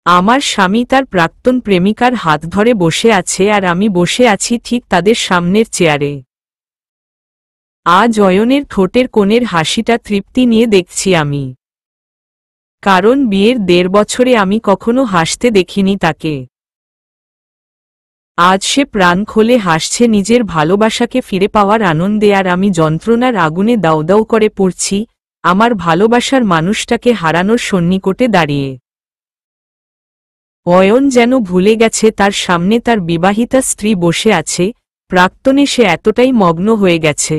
আমার স্বামী তার প্রাক্তন প্রেমিকার হাত ধরে বসে আছে আর আমি বসে আছি ঠিক তাদের সামনের চেয়ারে। আজ অয়নের ঠোঁটের কোণের হাসিটা তৃপ্তি নিয়ে দেখছি আমি, কারণ বিয়ের ১.৫ বছরে আমি কখনো হাসতে দেখিনি তাকে। আজ সে প্রাণ খুলে হাসছে নিজের ভালোবাসাকে ফিরে পাওয়ার আনন্দে, আর আমি যন্ত্রণার আগুনে দাউ দাউ করে পড়ছি আমার ভালোবাসার মানুষটাকে হারানোর সন্নিকটে দাঁড়িয়ে। অয়ন যেন ভুলে গেছে তার সামনে তার বিবাহিতা স্ত্রী বসে আছে, প্রাক্তনে সে এতটাই মগ্ন হয়ে গেছে।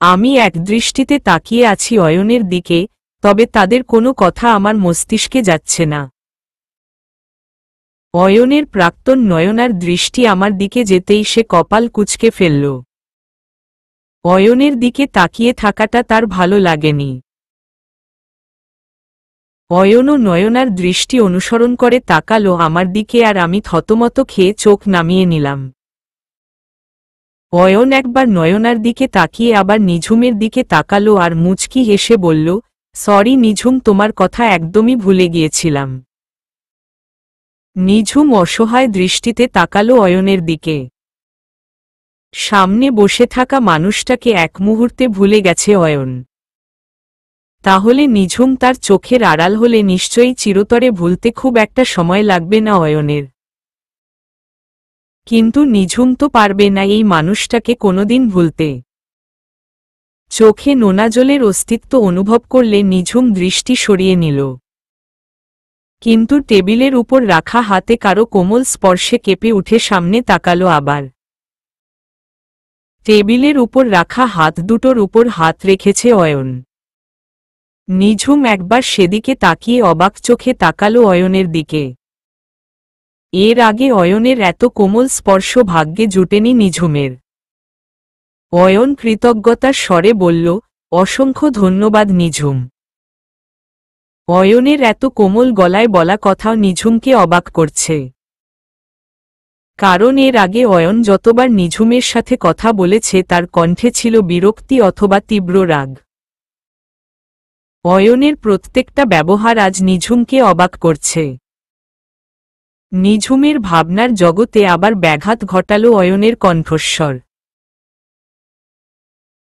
আমি একদৃষ্টিতে তাকিয়ে আছি অয়নের দিকে, তবে তাদের কোনো কথা আমার মস্তিষ্কে যাচ্ছে না। অয়নের প্রাক্তন নয়নার দৃষ্টি আমার দিকে যেতেই সে কপাল কুঁচকে ফেলল। অয়নের দিকে তাকিয়ে থাকাটা তার ভালো লাগেনি। অয়নও নয়নার দৃষ্টি অনুসরণ করে তাকালো আমার দিকে, আর আমি থতমত খেয়ে চোখ নামিয়ে নিলাম। অয়ন একবার নয়নার দিকে তাকিয়ে আবার নিঝুমের দিকে তাকালো আর মুচকি হেসে বলল, সরি নিঝুম, তোমার কথা একদমই ভুলে গিয়েছিলাম। নিঝুম অসহায় দৃষ্টিতে তাকালো অয়নের দিকে। সামনে বসে থাকা মানুষটাকে এক মুহূর্তে ভুলে গেছে অয়ন। তাহলে নিঝুম তার চোখের আড়াল হলে নিশ্চয়ই চিরতরে ভুলতে খুব একটা সময় লাগবে না অয়নের। কিন্তু নিঝুম তো পারবে না এই মানুষটাকে কোনোদিন ভুলতে। চোখে নোনা জলের অস্তিত্ব অনুভব করলে নিঝুম দৃষ্টি সরিয়ে নিল। কিন্তু টেবিলের উপর রাখা হাতে কারো কোমল স্পর্শে কেঁপে উঠে সামনে তাকালো আবার। টেবিলের উপর রাখা হাত দুটোর উপর হাত রেখেছে অয়ন। নিঝুম একবার সেদিকে তাকিয়ে অবাক চোখে তাকালো অয়নের দিকে। এর আগে অয়নের এত কোমল স্পর্শ ভাগ্যে জুটেনি নিঝুমের। অয়ন কৃতজ্ঞতার স্বরে বলল, অসংখ্য ধন্যবাদ নিঝুম। অয়নের এত কোমল গলায় বলা কথাও নিঝুমকে অবাক করছে। কারণ এর আগে অয়ন যতবার নিঝুমের সাথে কথা বলেছে তার কণ্ঠে ছিল বিরক্তি অথবা তীব্র রাগ। অয়নের প্রত্যেকটা ব্যবহার আজ নিঝুমকে অবাক করছে। নিঝুমের ভাবনার জগতে আবার ব্যাঘাত ঘটালো অয়নের কণ্ঠস্বর।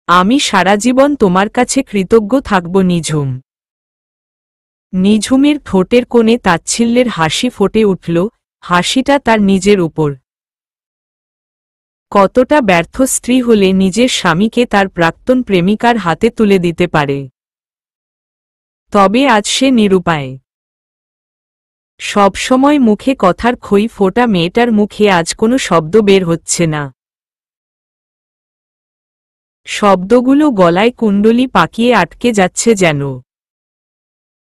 আমি সারা জীবন তোমার কাছে কৃতজ্ঞ থাকব নিঝুম। নিঝুমের ঠোঁটের কোণে তাচ্ছিল্যের হাসি ফুটে উঠল, হাসিটা তার নিজের উপর। কতটা ব্যর্থ স্ত্রী হলে নিজের স্বামীকে তার প্রাক্তন প্রেমিকার হাতে তুলে দিতে পারে। তবে আজ সে নিরুপায়। সবসময় মুখে কথার খই ফোটা মেয়েটার মুখে আজ কোনো শব্দ বের হচ্ছে না। শব্দগুলো গলায় কুণ্ডলি পাকিয়ে আটকে যাচ্ছে যেন।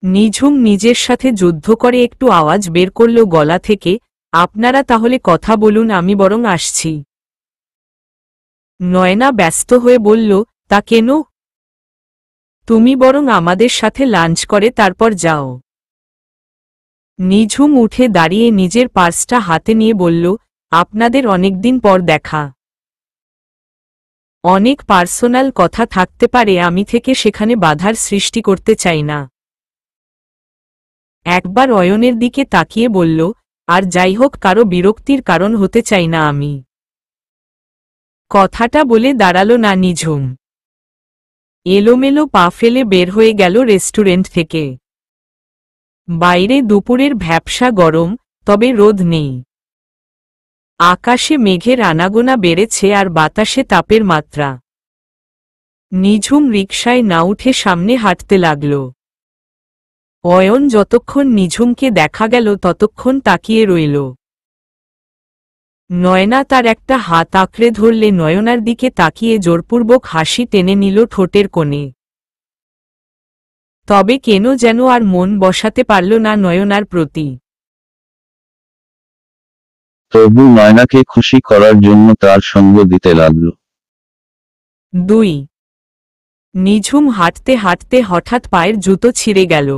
নিঝুম নিজের সাথে যুদ্ধ করে একটু আওয়াজ বের করল গলা থেকে, আপনারা তাহলে কথা বলুন, আমি বরং আসছি। নয়না ব্যস্ত হয়ে বলল, তা কেন? তুমি বরং আমাদের সাথে লাঞ্চ করে তারপর যাও। নিঝুম উঠে দাঁড়িয়ে নিজের পার্সটা হাতে নিয়ে বলল, আপনাদের অনেকদিন পর দেখা। অনেক পার্সোনাল কথা থাকতে পারে, আমি থেকে সেখানে বাধার সৃষ্টি করতে চাই না। একবার অয়নের দিকে তাকিয়ে বলল, আর যাই হোক কারো বিরক্তির কারণ হতে চাই না আমি। কথাটা বলে দাঁড়ালো না নিঝুম। এলোমেলো পা ফেলে বের হয়ে গেল রেস্টুরেন্ট থেকে। বাইরে দুপুরের ভ্যাপসা গরম, তবে রোদ নেই। আকাশে মেঘের আনাগোনা বেড়েছে আর বাতাসে তাপের মাত্রা। নিঝুম রিকশায় না উঠে সামনে হাঁটতে লাগল। অয়ন যতক্ষণ নিঝুমকে দেখা গেল ততক্ষণ তাকিয়ে রইল। নয়না তার একটা হাত আঁকড়ে ধরলে নয়নার দিকে তাকিয়ে জোরপূর্বক হাসি টেনে নিল ঠোঁটের কোণে। তবে কেন যেন আর মন বসাতে পারল না নয়নার প্রতি। তবু নয়নাকে খুশি করার জন্য তার সঙ্গ দিতে লাগল। 2 নিঝুম হাঁটতে হাঁটতে হঠাৎ পায়ের জুতো ছিঁড়ে গেল।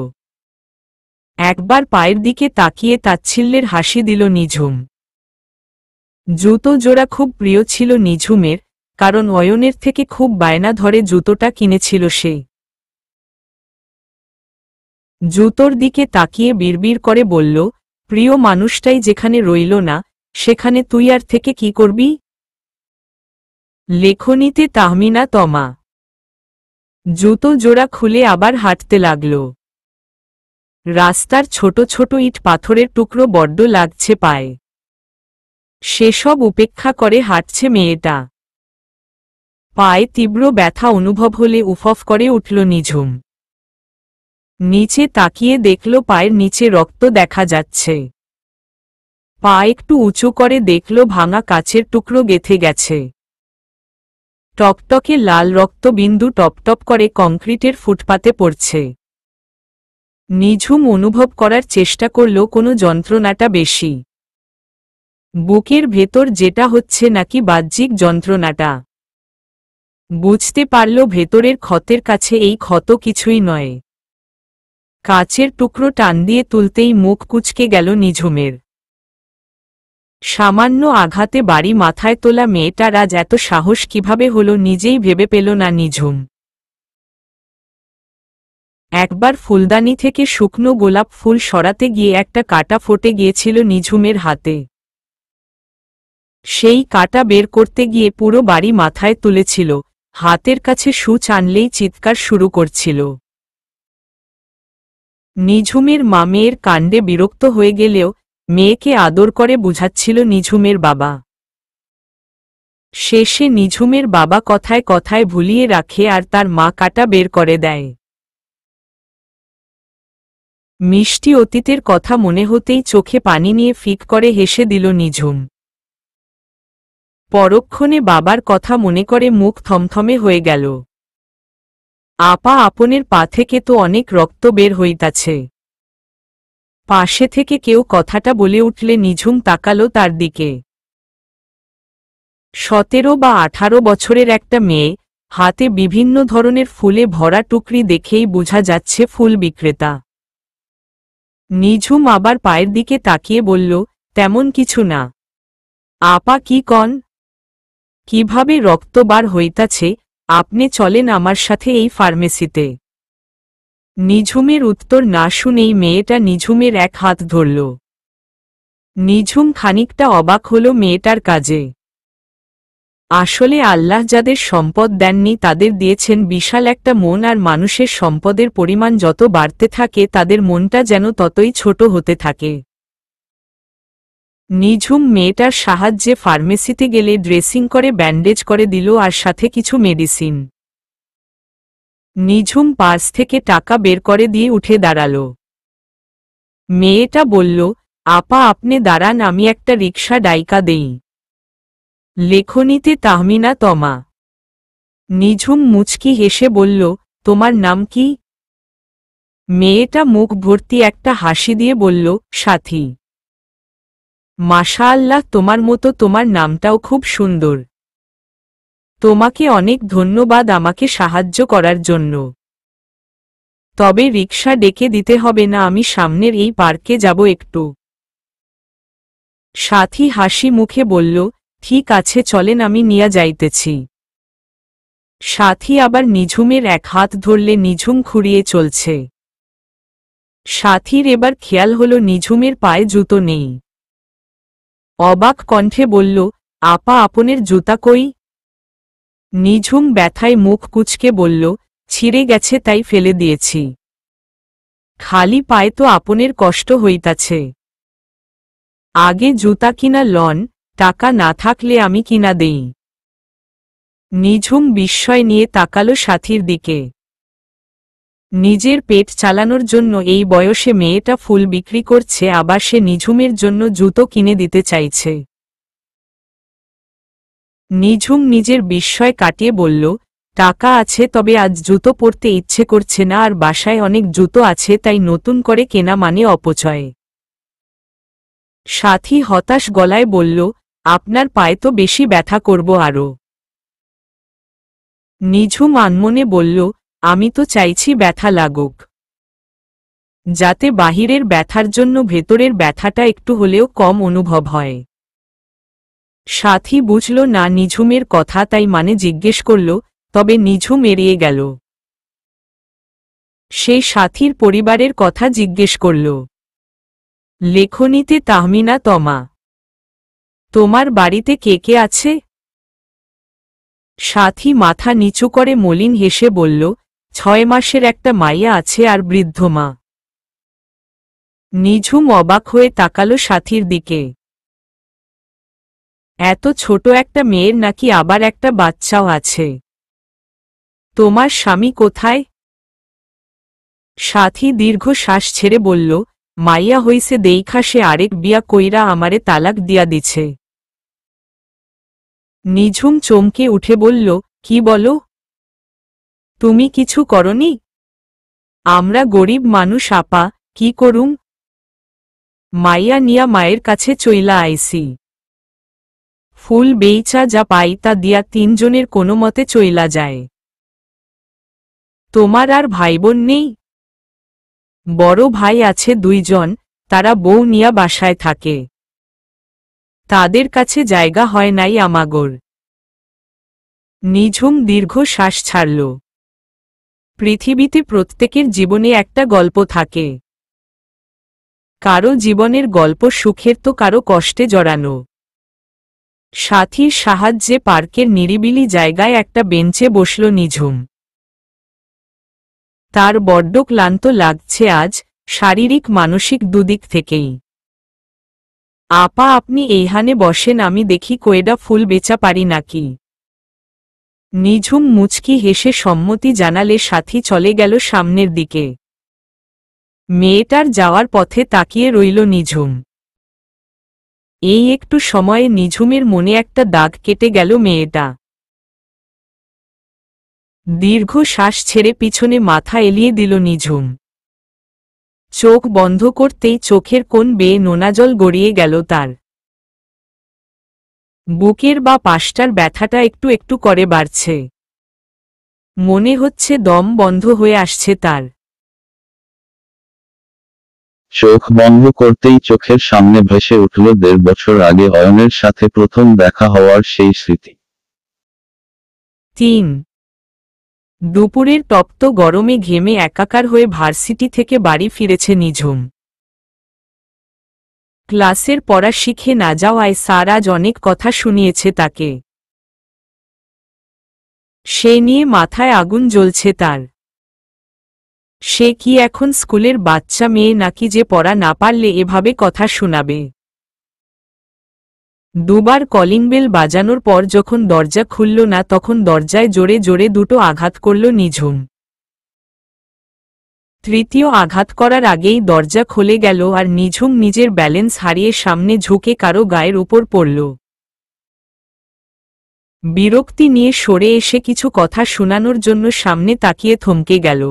একবার পায়ের দিকে তাকিয়ে তাচ্ছিল্যের হাসি দিল নিঝুম। জুতো জোড়া খুব প্রিয় ছিল নিঝুমের, কারণ অয়নের থেকে খুব বায়না ধরে জুতোটা কিনেছিল সে। জুতোর দিকে তাকিয়ে বিড়বিড় করে বলল, প্রিয় মানুষটাই যেখানে রইল না, সেখানে তুই আর থেকে কি করবি? লেখনীতে তাহমিনা তমা। জুতো জোড়া খুলে আবার হাঁটতে লাগল। রাস্তার ছোট ছোট ইট পাথরের টুকরো বড্ড লাগছে পায়ে। সেসব উপেক্ষা করে হাঁটছে মেয়েটা। পায়ে তীব্র ব্যথা অনুভব হলে উফফ করে উঠল নিঝুম। নিচে তাকিয়ে দেখল পায়ের নিচে রক্ত দেখা যাচ্ছে। পা একটু উঁচু করে দেখল ভাঙা কাচের টুকরো গেঁথে গেছে। টকটকে লাল রক্তবিন্দু টপটপ করে কংক্রিটের ফুটপাতে পড়ছে। নিঝুম অনুভব করার চেষ্টা করল কোনো যন্ত্রণাটা বেশি। বুকের ভেতর যেটা হচ্ছে নাকি বাহ্যিক যন্ত্রণাটা। বুঝতে পারল ভেতরের ক্ষতের কাছে এই ক্ষত কিছুই নয়। কাচের টুকরো টান দিয়ে তুলতেই মুখ কুঁচকে গেল নিঝুমের। সামান্য আঘাতে বাড়ি মাথায় তোলা মেয়েটার আজ এত সাহস কিভাবে হলো নিজেই ভেবে পেল না নিঝুম। একবার ফুলদানি থেকে শুকনো গোলাপ ফুল সরাতে গিয়ে একটা কাঁটা ফোটে গিয়েছিল নিঝুমের হাতে। সেই কাঁটা বের করতে গিয়ে পুরো বাড়ি মাথায় তুলেছিল, হাতের কাছে সূচ আনলেই চিৎকার শুরু করছিল। নিঝুমের মা মেয়ের কাণ্ডে বিরক্ত হয়ে গেলেও মেয়েকে আদর করে বুঝাচ্ছিল নিঝুমের বাবা। শেষে নিঝুমের বাবা কথায় কথায় ভুলিয়ে রাখে আর তার মা কাঁটা বের করে দেয়। মিষ্টি অতীতের কথা মনে হতেই চোখে পানি নিয়ে ফিক করে হেসে দিল নিঝুম। পরক্ষণে বাবার কথা মনে করে মুখ থমথমে হয়ে গেল। আপা আপনের পা থেকে তো অনেক রক্ত বের হইতাছে। পাশে থেকে কেউ কথাটা বলে উঠলে নিঝুম তাকালো তার দিকে। 17 বা 18 বছরের একটা মেয়ে, হাতে বিভিন্ন ধরনের ফুলে ভরা টুকরি দেখেই বোঝা যাচ্ছে ফুল বিক্রেতা। নিঝুম আবার পায়ের দিকে তাকিয়ে বলল, তেমন কিছু না। আপা কি কন? কিভাবে রক্ত বার হইতাছে? আপনি চলেন আমার সাথে এই ফার্মেসিতে। নিঝুমের উত্তর না শুনেই মেয়েটা নিঝুমের এক হাত ধরল। নিঝুম খানিকটা অবাক হল মেয়েটার কাজে। আসলে আল্লাহ যাদের সম্পদ দেননি তাদের দিয়েছেন বিশাল একটা মন, আর মানুষের সম্পদের পরিমাণ যত বাড়তে থাকে তাদের মনটা যেন ততই ছোট হতে থাকে। নিঝুম মেয়েটার সাহায্যে ফার্মেসিতে গেলে ড্রেসিং করে ব্যান্ডেজ করে দিল আর সাথে কিছু মেডিসিন। নিঝুম পার্স থেকে টাকা বের করে দিয়ে উঠে দাঁড়াল। মেয়েটা বলল, আপা আপনি দাঁড়ান, আমি একটা রিকশা ডাইকা দেই। লেখনীতে তাহমিনা তমা। নিঝুম মুচকি হেসে বলল, তোমার নাম কি? মেয়েটা মুখ ভর্তি একটা হাসি দিয়ে বলল, সাথী। মাশাআল্লাহ, তোমার মতো তোমার নামটাও খুব সুন্দর। তোমাকে অনেক ধন্যবাদ আমাকে সাহায্য করার জন্য। তবে রিকশা ডেকে দিতে হবে না, আমি সামনের এই পার্কে যাব একটু। সাথী হাসি মুখে বলল, ঠিক আছে চলেন, আমি নিয়া যাইতেছি। সাথী আবার নিঝুমের এক হাত ধরলে নিঝুম খুঁড়িয়ে চলছে। সাথীর এবার খেয়াল হলো নিঝুমের পায়ে জুতো নেই। অবাক কণ্ঠে বলল, আপা আপনের জুতা কই? নিঝুম ব্যথায় মুখ কুঁচকে বলল, ছিঁড়ে গেছে তাই ফেলে দিয়েছি। খালি পায়ে তো আপনের কষ্ট হইতাছে। আগে জুতা কিনা লন, টাকা না থাকলে আমি কিনা দেই। নিঝুম বিস্ময় নিয়ে তাকালো সাথীর দিকে। নিজের পেট চালানোর জন্য এই বয়সে মেয়েটা ফুল বিক্রি করছে, আবার সে নিঝুমের জন্য জুতো কিনে দিতে চাইছে। নিঝুম নিজের বিস্ময় কাটিয়ে বলল, টাকা আছে তবে আজ জুতো পরতে ইচ্ছে করছে না, আর বাসায় অনেক জুতো আছে তাই নতুন করে কেনা মানে অপচয়। সাথী হতাশ গলায় বলল, আপনার পায়ে তো বেশি ব্যথা করব আরো। নিঝুম আনমনে বলল, আমি তো চাইছি ব্যথা লাগুক, যাতে বাহিরের ব্যথার জন্য ভেতরের ব্যথাটা একটু হলেও কম অনুভব হয়। সাথী বুঝল না নিঝুমের কথা, তাই মানে জিজ্ঞেস করল, তবে নিঝুম এড়িয়ে গেল। সে সাথীর পরিবারের কথা জিজ্ঞেস করল। লেখনীতে তাহমিনা তমা। তোমার বাড়িতে কে কে আছে? সাথী মাথা নিচু করে মলিন হেসে বলল, 6 মাসের একটা মাইয়া আছে আর বৃদ্ধ মা। নিঝুম অবাক হয়ে তাকালো সাথীর দিকে। এত ছোট একটা মেয়ের নাকি আবার একটা বাচ্চাও আছে? তোমার স্বামী কোথায়? সাথী দীর্ঘ শ্বাস ছেড়ে বলল, মাইয়া হইছে দেইখা সে আরেক বিয়া কইরা আমারে তালাক দিয়া দিছে। নিঝুম চমকে উঠে বলল, কি বলো? তুমি কিছু করনি? আমরা গরিব মানুষ আপা, কি করুম? মাইয়া নিয়া মায়ের কাছে চইলা আইসি। ফুল বেইচা যা পাই তা দিয়া 3 জনের কোনো মতে চইলা যায়। তোমার আর ভাইবোন নেই? বড় ভাই আছে 2 জন, তারা বউ নিয়া বাসায় থাকে। তাদের কাছে জায়গা হয় নাই আমাগোর। নিঝুম দীর্ঘ শ্বাস ছাড়ল। পৃথিবীতে প্রত্যেকের জীবনে একটা গল্প থাকে। কারো জীবনের গল্প সুখের তো কারো কষ্টে জড়ানো। সাথীর সাহায্যে পার্কের নিরিবিলি জায়গায় একটা বেঞ্চে বসল নিঝুম। তার বড্ড ক্লান্ত লাগছে আজ, শারীরিক মানসিক দুদিক থেকেই। আপা আপনি এইখানে বসেন, আমি দেখি কয়েডা ফুল বেচা পারি নাকি। নিঝুম মুচকি হেসে সম্মতি জানালে সাথী চলে গেল সামনের দিকে। মেয়েটার যাওয়ার পথে তাকিয়ে রইল নিঝুম। এই একটু সময়ে নিঝুমের মনে একটা দাগ কেটে গেল মেয়েটা। দীর্ঘ শ্বাস ছেড়ে পিছনে মাথা এলিয়ে দিল নিঝুম। চোখ বন্ধ করতেই চোখের কোণ বেয়ে নোনাজল গড়িয়ে গেল তার। বুকের বা পাশটার ব্যথাটা একটু একটু করে বাড়ছে। মনে হচ্ছে দম বন্ধ হয়ে আসছে তার। চোখ বন্ধ করতেই চোখের সামনে ভেসে উঠল 1.5 বছর আগে অয়নের সাথে প্রথম দেখা হওয়ার সেই স্মৃতি। 3 দুপুরের তপ্ত গরমে ঘেমে একাকার হয়ে ভার্সিটি থেকে বাড়ি ফিরেছে নিঝুম। ক্লাসের পড়া শিখে না যাওয়ায় স্যার আজ অনেক কথা শুনিয়েছে তাকে। সে নিয়ে মাথায় আগুন জ্বলছে তার। সে কি এখন স্কুলের বাচ্চা মেয়ে নাকি যে পড়া না পারলে এভাবে কথা শোনাবে? 2 বার কলিং বেল বাজানোর পর যখন দরজা খুলল না তখন দরজায় জোরে জোরে 2টো আঘাত করল নিঝুম। তৃতীয় আঘাত করার আগেই দরজা খুলে গেল আর নিঝুম নিজের ব্যালেন্স হারিয়ে সামনে ঝুঁকে কারো গায়ের উপর পড়ল। বিরক্তি নিয়ে সরে এসে কিছু কথা শোনানোর জন্য সামনে তাকিয়ে থমকে গেল।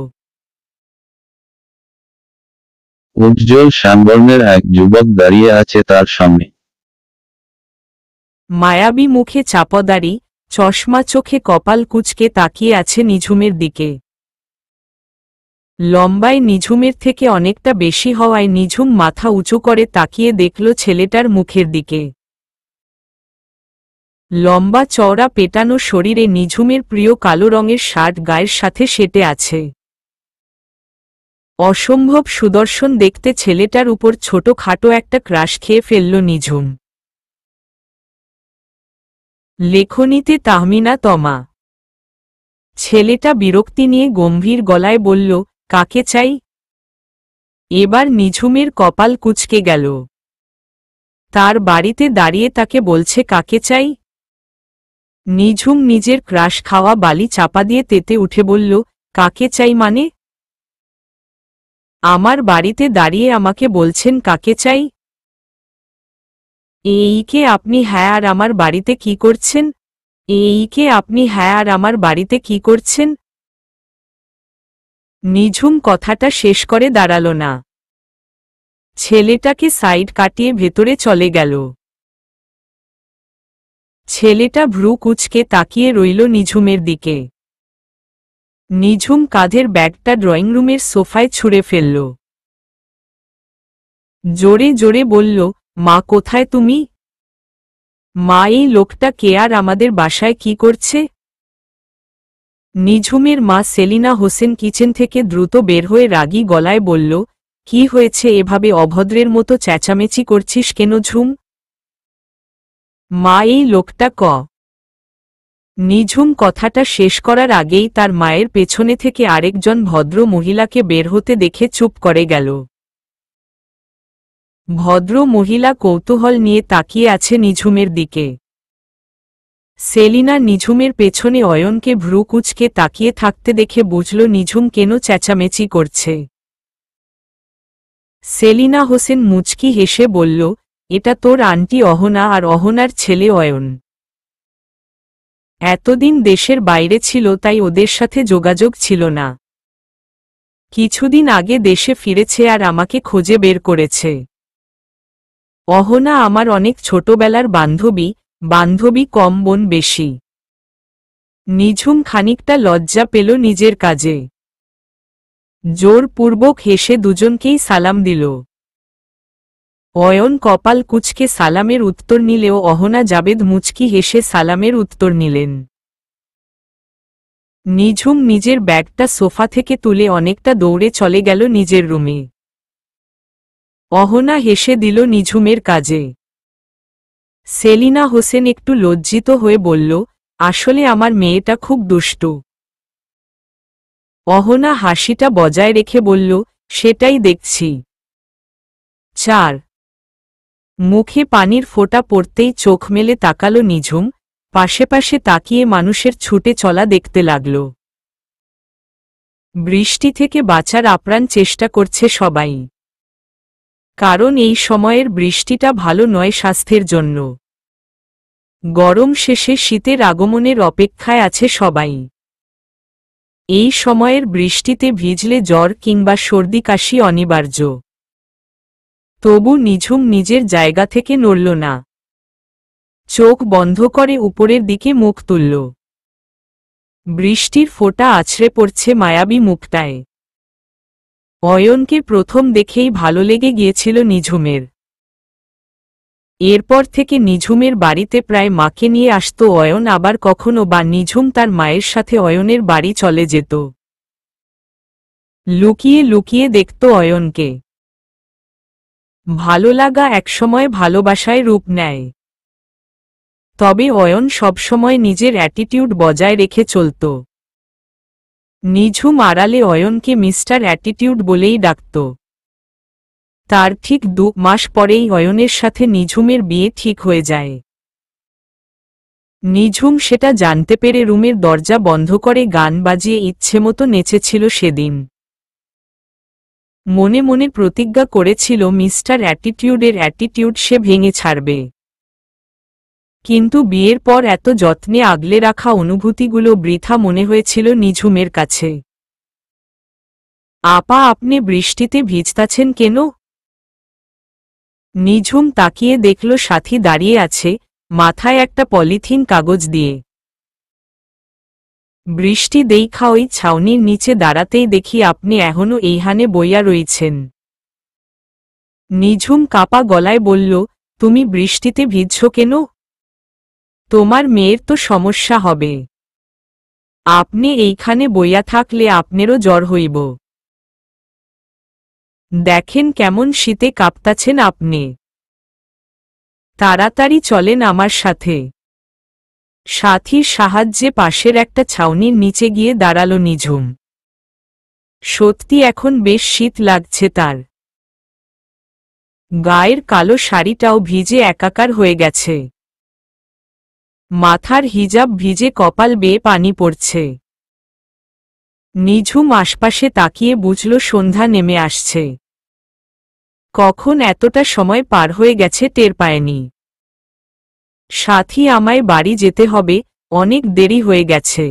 উজ্জ্বল শ্যামবর্ণের এক যুবক দাঁড়িয়ে আছে তার সামনে। মায়াবী মুখে চাপদারি, চশমা চোখে কপাল কুঁচকে তাকিয়ে আছে নিঝুমের দিকে। লম্বায় নিঝুমের থেকে অনেকটা বেশি হওয়ায় নিঝুম মাথা উঁচু করে তাকিয়ে দেখল ছেলেটার মুখের দিকে। লম্বা চওড়া পেটানো শরীরে নিঝুমের প্রিয় কালো রঙের শার্ট গায়ের সাথে সেটে আছে। অসম্ভব সুদর্শন দেখতে ছেলেটার উপর ছোটখাটো একটা ক্রাশ খেয়ে ফেলল নিঝুম। লেখনীতে তাহমিনা তমা। ছেলেটা বিরক্তি নিয়ে গম্ভীর গলায় বলল, কাকে চাই? এবার নিঝুমের কপাল কুঁচকে গেল। তার বাড়িতে দাঁড়িয়ে তাকে বলছে কাকে চাই? নিঝুম নিজের ক্রাশ খাওয়া বালি চাপা দিয়ে তেতে উঠে বলল, কাকে চাই মানে? আমার বাড়িতে দাঁড়িয়ে আমাকে বলছেন কাকে চাই? এইকে আপনি? হ্যাঁ, আর আমার বাড়িতে কি করছেন? এইকে আপনি? হ্যাঁ, আর আমার বাড়িতে কি করছেন? নিঝুম কথাটা শেষ করে দাঁড়াল না। ছেলেটাকে সাইড কাটিয়ে ভেতরে চলে গেল। ছেলেটা ভ্রু কুঁচকে তাকিয়ে রইল নিঝুমের দিকে। নিঝুম কাঁধের ব্যাগটা ড্রয়িং রুমের সোফায় ছুঁড়ে ফেলল। জোরে জোরে বলল, মা কোথায় তুমি? মা, এই লোকটা কে আর আমাদের বাসায় কি করছে? নিঝুমের মা সেলিনা হোসেন কিচেন থেকে দ্রুত বের হয়ে রাগী গলায় বলল, কি হয়েছে, এভাবে অভদ্রের মতো চেঁচামেচি করছিস কেন ঝুম? মা, এই লোকটা ক। নিঝুম কথাটা শেষ করার আগেই তার মায়ের পেছনে থেকে আরেকজন ভদ্র মহিলাকে বের হতে দেখে চুপ করে গেল। ভদ্র মহিলা কৌতূহল নিয়ে তাকিয়ে আছে নিঝুমের দিকে। সেলিনা নিঝুমের পেছনে অয়নকে ভ্রু কুঁচকে তাকিয়ে থাকতে দেখে বুঝল নিঝুম কেন চেঁচামেচি করছে। সেলিনা হোসেন মুচকি হেসে বলল, এটা তোর আন্টি অহনা আর অহনার ছেলে অয়ন। এতদিন দেশের বাইরে ছিল তাই ওদের সাথে যোগাযোগ ছিল না। কিছুদিন আগে দেশে ফিরেছে আর আমাকে খোঁজে বের করেছে। অহনা আমার অনেক ছোটবেলার বান্ধবী কম, বোন বেশি। নিঝুম খানিকটা লজ্জা পেল নিজের কাজে। জোরপূর্বক হেসে দুজনকেই সালাম দিল। অয়ন কপাল কুঁচকে সালামের উত্তর নিলেও অহনা জাবেদ মুচকি হেসে সালামের উত্তর নিলেন। নিঝুম নিজের ব্যাগটা সোফা থেকে তুলে অনেকটা দৌড়ে চলে গেল নিজের রুমে। অহনা হেসে দিল নিঝুমের কাজে। সেলিনা হোসেন একটু লজ্জিত হয়ে বলল, আসলে আমার মেয়েটা খুব দুষ্টু। অহনা হাসিটা বজায় রেখে বলল, সেটাই দেখছি। 4 মুখে পানির ফোঁটা পড়তেই চোখ মেলে তাকালো নিঝুম, পাশে পাশে তাকিয়ে মানুষের ছুটে চলা দেখতে লাগল। বৃষ্টি থেকে বাঁচার আপ্রাণ চেষ্টা করছে সবাই। কারণ এই সময়ের বৃষ্টিটা ভালো নয় স্বাস্থ্যের জন্য। গরম শেষে শীতের আগমনের অপেক্ষায় আছে সবাই। এই সময়ের বৃষ্টিতে ভিজলে জ্বর কিংবা সর্দি কাশি অনিবার্য। তবু নিঝুম নিজের জায়গা থেকে নড়ল না। চোখ বন্ধ করে উপরের দিকে মুখ তুলল। বৃষ্টির ফোঁটা আছড়ে পড়ছে মায়াবী মুখটায়। অয়নকে প্রথম দেখেই ভালো লেগে গিয়েছিল নিঝুমের। এরপর থেকে নিঝুমের বাড়িতে প্রায় মাকে নিয়ে আসত অয়ন, আবার কখনো বা নিঝুম তার মায়ের সাথে অয়নের বাড়ি চলে যেত। লুকিয়ে লুকিয়ে দেখত অয়নকে। ভালো লাগা একসময় ভালোবাসায় রূপ নেয়। তবে অয়ন সবসময় নিজের অ্যাটিটিউড বজায় রেখে চলত। নিঝুম আড়ালে অয়নকে মিস্টার অ্যাটিটিউড বলেই ডাকত। তার ঠিক 2 মাস পরেই অয়নের সাথে নিঝুমের বিয়ে ঠিক হয়ে যায়। নিঝুম সেটা জানতে পেরে রুমের দরজা বন্ধ করে গান বাজিয়ে ইচ্ছেমতো নেচেছিল সেদিন। মনে মনে প্রতিজ্ঞা করেছিল মিস্টার অ্যাটিটিউডের অ্যাটিটিউড সে ভেঙে ছাড়বে। কিন্তু বিয়ের পর এত যত্নে আগলে রাখা অনুভূতিগুলো বৃথা মনে হয়েছিল নিঝুমের কাছে। আপা, আপনি বৃষ্টিতে ভিজতাছেন কেন? নিঝুম তাকিয়ে দেখল সাথী দাঁড়িয়ে আছে, মাথায় একটা পলিথিন কাগজ দিয়ে। বৃষ্টি দেইখা ওই ছাউনির নিচে দাঁড়াতেই দেখি আপনি এখনো এইখানে বইয়া রইছেন। নিঝুম কাপা গলায় বলল, তুমি বৃষ্টিতে ভিজছ কেন? তোমার মেয়ের তো সমস্যা হবে। আপনি এইখানে বইয়া থাকলে আপনারও জ্বর হইব। দেখেন কেমন শীতে কাঁপতাছেন আপনি। তাড়াতাড়ি চলেন আমার সাথে। সাথীর সাহায্যে পাশের একটা ছাউনির নিচে গিয়ে দাঁড়ালো নিঝুম। সত্যি এখন বেশ শীত লাগছে তার। গায়ের কালো শাড়িটাও ভিজে একাকার হয়ে গেছে। মাথার হিজাব ভিজে, কপাল বেয়ে পানি পড়ছে। নিঝুম আশপাশে তাকিয়ে বুঝল সন্ধ্যা নেমে আসছে। কখন এতটা সময় পার হয়ে গেছে টের পায়নি। সাথী, আমায় বাড়ি যেতে হবে, অনেক দেরি হয়ে গেছে।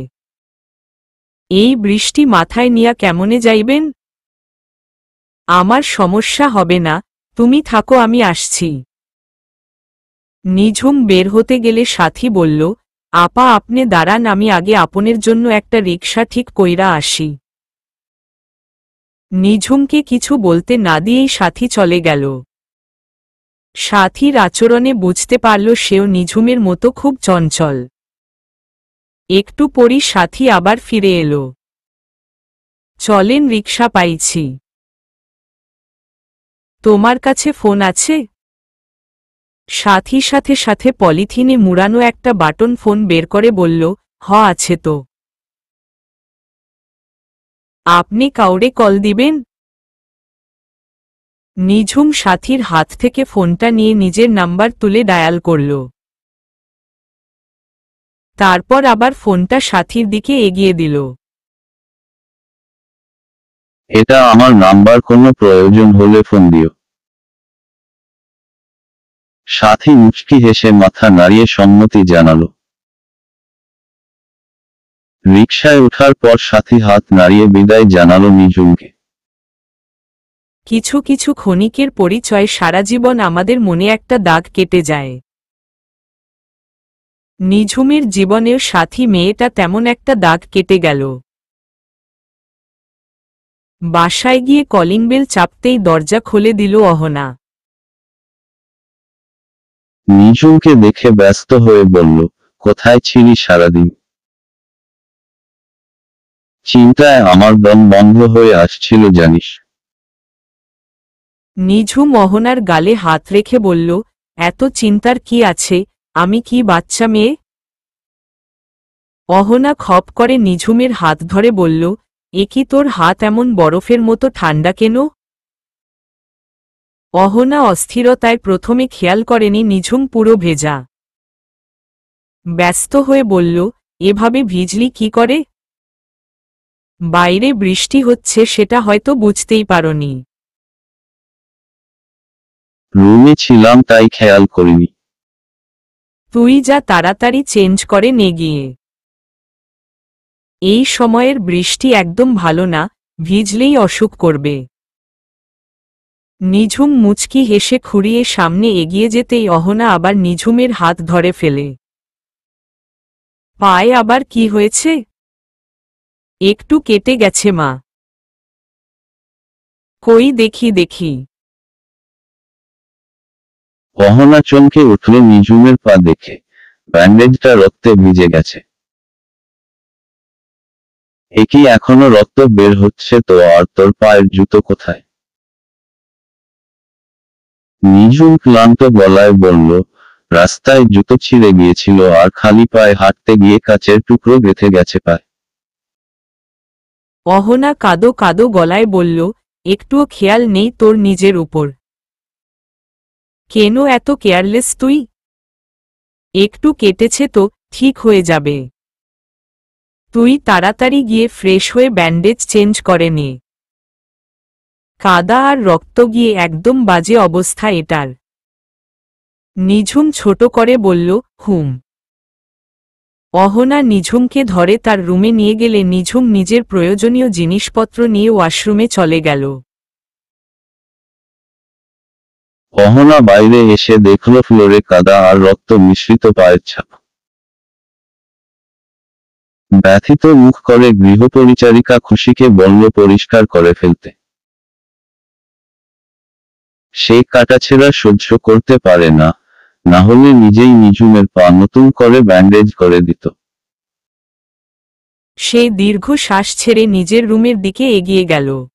এই বৃষ্টি মাথায় নিয়া কেমনে যাইবেন? আমার সমস্যা হবে না, তুমি থাকো, আমি আসছি। নিঝুম বের হতে গেলে সাথী বলল, আপা আপনি দাঁড়ান, আমি আগে আপনের জন্য একটা রিকশা ঠিক কইরা আসি। নিঝুমকে কিছু বলতে না দিয়েই সাথী চলে গেল। সাথীর আচরণে বুঝতে পারল সেও নিঝুমের মতো খুব চঞ্চল। একটু পরই সাথী আবার ফিরে এলো। চলেন, রিকশা পাইছি। তোমার কাছে ফোন আছে? সাথী সাথে সাথে পলিথিনে মুড়ানো একটা বাটন ফোন বের করে বলল, হ আছে তো। আপনি কাউরে কল দিবেন? নিঝুম সাথীর হাত থেকে ফোনটা নিয়ে নিজের নাম্বার তুলে ডায়াল করল। তারপর আবার ফোনটা সাথীর দিকে এগিয়ে দিল। এটা আমার নাম্বার, কোনো প্রয়োজন হলে ফোন দিও। সাথী মুচকি হেসে মাথা নাড়িয়ে সম্মতি জানালো। রিকশায় ওঠার পর সাথী হাত নাড়িয়ে বিদায় জানালো নিঝুমকে। কিছু কিছু ক্ষণিকের পরিচয় সারা জীবন আমাদের মনে একটা দাগ কেটে যায়। নিঝুমের জীবনের সাথী মেয়েটা তেমন একটা দাগ কেটে গেল। বাসায় গিয়ে কলিং বেল চাপতেই দরজা খুলে দিল অহনা। নিঝুমকে দেখে ব্যস্ত হয়ে বলল, কোথায় ছিলি সারাদিন? চিন্তায় আমার দম বন্ধ হয়ে আসছিল জানিস। নিঝুম অহনার গালে হাত রেখে বলল, এত চিন্তার কি আছে, আমি কি বাচ্চা মেয়ে? অহনা খপ করে নিঝুমের হাত ধরে বলল, এ কি তোর হাত এমন বরফের মতো ঠান্ডা কেন? অহনা অস্থিরতায় প্রথমে খেয়াল করেনি নিঝুম পুরো ভেজা। ব্যস্ত হয়ে বলল, এভাবে ভিজলি কি করে? বাইরে বৃষ্টি হচ্ছে, সেটা হয়তো বুঝতেই পারোনি। রুমে ছিলাম তাই খেয়াল করিনি। তুই যা, তাড়াতাড়ি চেঞ্জ করে নে গিয়ে। এই সময়ের বৃষ্টি একদম ভালো না, ভিজলেই অসুখ করবে। নিঝুম মুচকি হেসে খুঁড়িয়ে সামনে এগিয়ে যেতেই অহনা আবার নিঝুমের হাত ধরে ফেলে। পায়ে আবার কি হয়েছে? একটু কেটে গেছে মা। কই দেখি দেখি। অহনা চমকে উঠল নিঝুমের পা দেখে। ব্যান্ডেজটা রক্তে ভিজে গেছে। এ কি, এখনো রক্ত বের হচ্ছে তো? আর তোর পায়ের জুতো কোথায়? নিঝুম ক্লান্ত গলায় বলল, রাস্তায় জুতো ছিঁড়ে গিয়েছিল আর খালি পায়ে হাঁটতে গিয়ে কাচের টুকরো গেঁথে গেছে পায়ে। অহনা কাদো কাদো গলায় বলল, একটুও খেয়াল নেই তোর নিজের উপর? কেন এত কেয়ারলেস তুই? একটু কেটেছে তো, ঠিক হয়ে যাবে। তুই তাড়াতাড়ি গিয়ে ফ্রেশ হয়ে ব্যান্ডেজ চেঞ্জ করে নে। কাদা আর রক্ত গিয়ে একদম বাজে অবস্থা এটার। নিঝুম ছোট করে বলল, হুম। অহনা নিঝুমকে ধরে তার রুমে নিয়ে গেলে নিঝুম নিজের প্রয়োজনীয় জিনিসপত্র নিয়ে ওয়াশরুমে চলে গেল। অহনা বাইরে এসে দেখল ফ্লোরে কাদা আর রক্ত মিশ্রিত পায়ের ছাপ। ব্যথিত মুখ করে গৃহপরিচারিকা খুশিকে বলল পরিষ্কার করে ফেলতে। সে কাটাছেঁড়া সহ্য করতে পারে না, না হলে নিজেই নিঝুমের পা নতুন করে ব্যান্ডেজ করে দিত। সে দীর্ঘ শ্বাস ছেড়ে নিজের রুমের দিকে এগিয়ে গেল।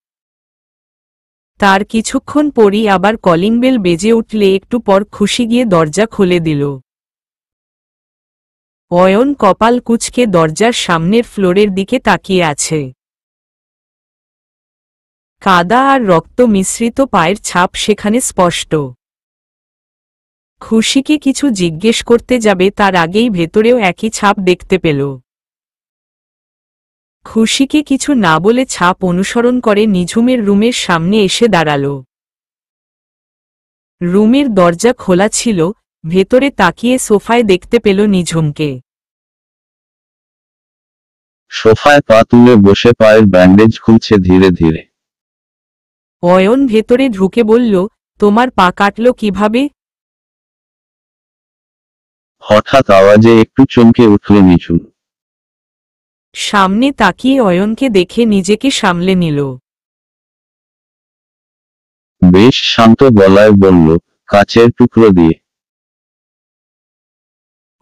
তার কিছুক্ষণ পরই আবার কলিং বেল বেজে উঠলে একটু পর খুশি গিয়ে দরজা খুলে দিল। অয়ন কপাল কুঁচকে দরজার সামনের ফ্লোরের দিকে তাকিয়ে আছে। কাদা আর রক্ত মিশ্রিত পায়ের ছাপ সেখানে স্পষ্ট। খুশিকে কিছু জিজ্ঞেস করতে যাবে তার আগেই ভেতরেও একই ছাপ দেখতে পেল। খুশিকে কিছু না বলে ছাপ অনুসরণ করে নিঝুমের রুমের সামনে এসে দাঁড়াল। রুমের দরজা খোলা ছিল, ভেতরে তাকিয়ে সোফায় দেখতে পেল নিঝুমকে। সোফায় পা তুলে বসে পায়ের ব্যান্ডেজ খুলছে ধীরে ধীরে। অয়ন ভেতরে ঢুকে বলল, তোমার পা কাটল কিভাবে? হঠাৎ আওয়াজে একটু চমকে উঠল নিঝুম। সামনে তাকিয়ে অয়নকে দেখে নিজেকে সামলে নিল। বেশ শান্ত গলায় বলল, কাচের টুকরো দিয়ে।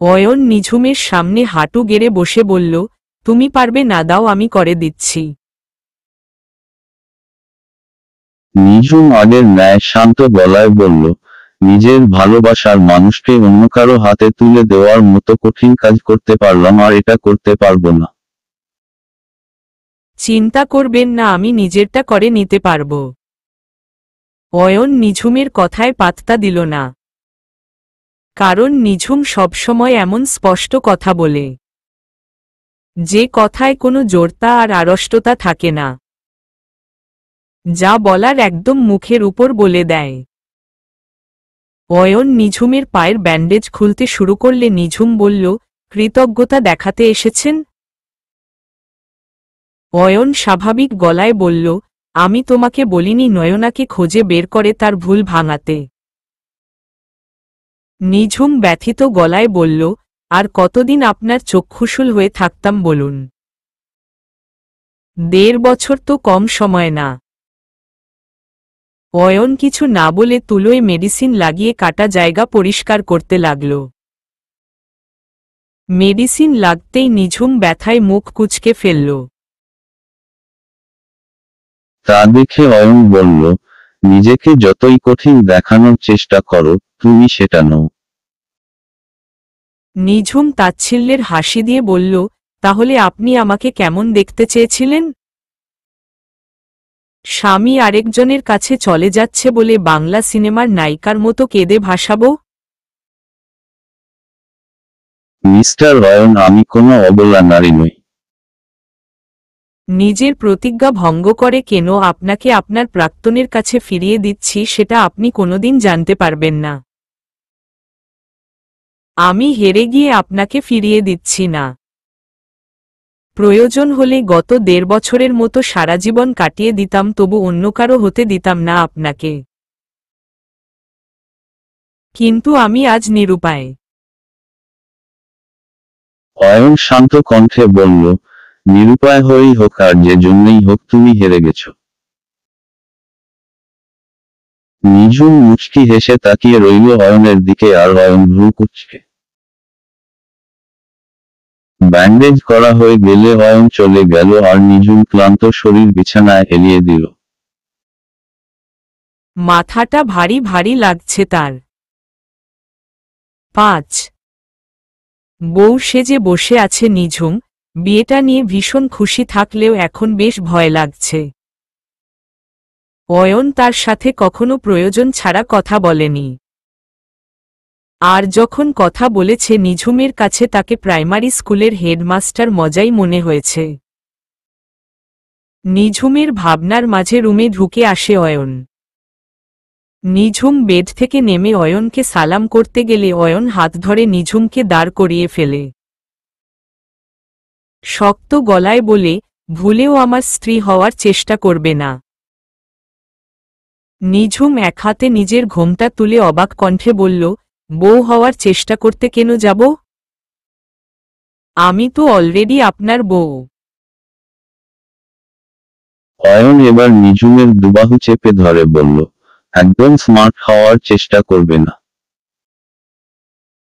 অয়ন নিঝুমের সামনে হাঁটু গেড়ে বসে বলল, তুমি পারবে না, দাও আমি করে দিচ্ছি। নিঝুম আগের ন্যায় শান্ত গলায় বলল, নিজের ভালোবাসার মানুষকে অন্য কারো হাতে তুলে দেওয়ার মতো কঠিন কাজ করতে পারলাম আর এটা করতে পারবো না। চিন্তা করবেন না, আমি নিজেরটা করে নিতে পারব। অয়ন নিঝুমের কথায় পাত্তা দিল না। কারণ নিঝুম সবসময় এমন স্পষ্ট কথা বলে, যে কথায় কোনো জড়তা আর আড়ষ্টতা থাকে না। যা বলার একদম মুখের উপর বলে দেয়। অয়ন নিঝুমের পায়ের ব্যান্ডেজ খুলতে শুরু করলে নিঝুম বলল, কৃতজ্ঞতা দেখাতে এসেছেন? অয়ন স্বাভাবিক গলায় বলল, আমি তোমাকে বলিনি নয়নাকে খোঁজে বের করে তার ভুল ভাঙাতে? নিঝুম ব্যথিত গলায় বলল, আর কতদিন আপনার চক্ষুশূল হয়ে থাকতাম বলুন? 1.5 বছর তো কম সময় না। অয়ন কিছু না বলে তুলোয় মেডিসিন লাগিয়ে কাটা জায়গা পরিষ্কার করতে লাগল। মেডিসিন লাগতেই নিঝুম ব্যথায় মুখ কুঁচকে ফেলল। তা দেখে অয়ন বলল, নিজেকে যতই কঠিন দেখানোর চেষ্টা করো, তুমি সেটা নও। নিঝুম তাচ্ছিল্যের হাসি দিয়ে বলল, তাহলে আপনি আমাকে কেমন দেখতে চেয়েছিলেন? স্বামী আরেকজনের কাছে চলে যাচ্ছে বলে বাংলা সিনেমার নায়িকার মতো কেঁদে ভাসাবো? মিস্টার অয়ন, আমি কোনো অবলা নারী নই। নিজের প্রতিজ্ঞা ভঙ্গ করে কেন আপনাকে আপনার প্রাক্তনের কাছে ফিরিয়ে দিচ্ছি সেটা আপনি কোনোদিন জানতে পারবেন না। আমি হেরে গিয়ে আপনাকে ফিরিয়ে দিচ্ছি না। প্রয়োজন হলে গত 1.5 বছরের মতো সারা জীবন কাটিয়ে দিতাম, তবু অন্য কারো হতে দিতাম না আপনাকে। কিন্তু আমি আজ নিরুপায়। অয়ন শান্ত কণ্ঠে বলল, নিরুপায় হয়েই হোক আর যে জন্যই হোক তুমি হেরে গেছো। নিঝুম মুচকি হেসে তাকিয়ে রইল অয়নের দিকে আর অয়ন ভ্রু কুঁচকে। ব্যান্ডেজ করা হয়ে গেলে অয়ন চলে গেল আর নিঝুম ক্লান্ত শরীর বিছানায় এলিয়ে দিল। মাথাটা ভারী ভারী লাগছে তার। 5 বউ সেজে বসে আছে নিঝুম। বিয়েটা নিয়ে ভীষণ খুশি থাকলেও এখন বেশ ভয় লাগছে। অয়ন তার সাথে কখনো প্রয়োজন ছাড়া কথা বলেনি। আর যখন কথা বলেছে নিঝুমের কাছে তাকে প্রাইমারি স্কুলের হেডমাস্টার মজাই মনে হয়েছে। নিঝুমের ভাবনার মাঝে রুমে ঢুকে আসে অয়ন। নিঝুম বেড থেকে নেমে অয়নকে সালাম করতে গেলে অয়ন হাত ধরে নিঝুমকে দাঁড় করিয়ে ফেলে। শক্ত গলায় বলে, ভুলেও আমার স্ত্রী হওয়ার চেষ্টা করবে না। নিঝুম এক হাতে নিজের ঘোমটা তুলে অবাক কণ্ঠে বলল, বউ হওয়ার চেষ্টা করতে কেন যাব? আমি তো অলরেডি আপনার বউ। অয়ন এবার নিঝুমের দুবাহু চেপে ধরে বলল, একদম স্মার্ট হওয়ার চেষ্টা করবে না।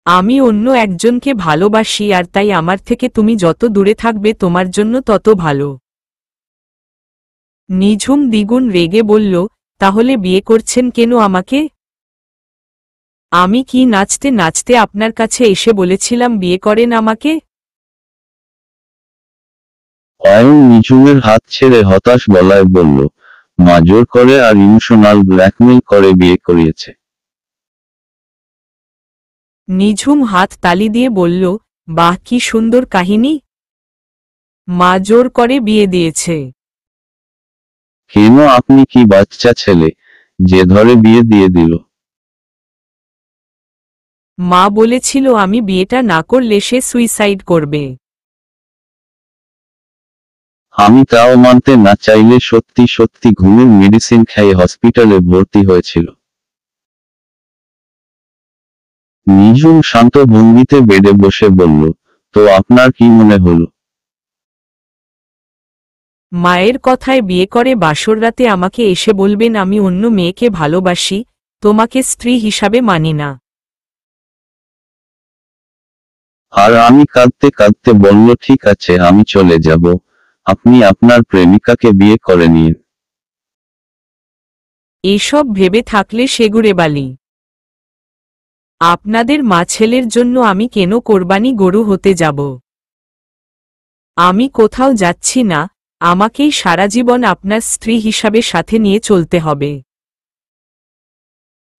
আমি অন্য একজনকে ভালোবাসি আর তাই আমার থেকে তুমি যত দূরে থাকবে তোমার জন্য তত ভালো। নিঝুম দ্বিগুণ রেগে বলল, তাহলে বিয়ে করছেন কেন আমাকে? আমি কি নাচতে নাচতে আপনার কাছে এসে বলেছিলাম বিয়ে করেন আমাকে? অয়ন নিঝুমের হাত ছেড়ে হতাশ গলায় বলল, মা জোর করে আর ইমোশনাল ব্ল্যাকমেইল করে বিয়ে করিয়েছে। নিঝুম হাত তালি দিয়ে বলল, বাহ, কি সুন্দর কাহিনী। মা জোর করে বিয়ে দিয়েছে? কেন, আপনি কি বাচ্চা ছেলে যে ধরে বিয়ে দিয়ে দিল? মা বলেছিল আমি বিয়েটা না করলে সে সুইসাইড করবে। আমি তাও মানতে না চাইলে সত্যি সত্যি ঘুমের মেডিসিন খেয়ে হসপিটালে ভর্তি হয়েছিল। নিঝুম শান্ত ভঙ্গিতে বেডে বসে বলল, তো আপনার কি মনে হলো? মায়ের কথায় বিয়ে করে বাসর রাতে আমাকে এসে বলবেন আমি অন্য মেয়েকে ভালোবাসি, তোমাকে স্ত্রী হিসাবে মানি না। আর আমি কাঁদতে কাঁদতে বলল, ঠিক আছে, আমি চলে যাব, আপনি আপনার প্রেমিকাকে বিয়ে করে নিন। এসব ভেবে থাকলে সেগুড়ে বালি। আপনাদের মা ছেলের জন্য আমি কেন কোরবানি গরু হতে যাব? আমি কোথাও যাচ্ছি না, আমাকেই সারা জীবন আপনার স্ত্রী হিসাবে সাথে নিয়ে চলতে হবে।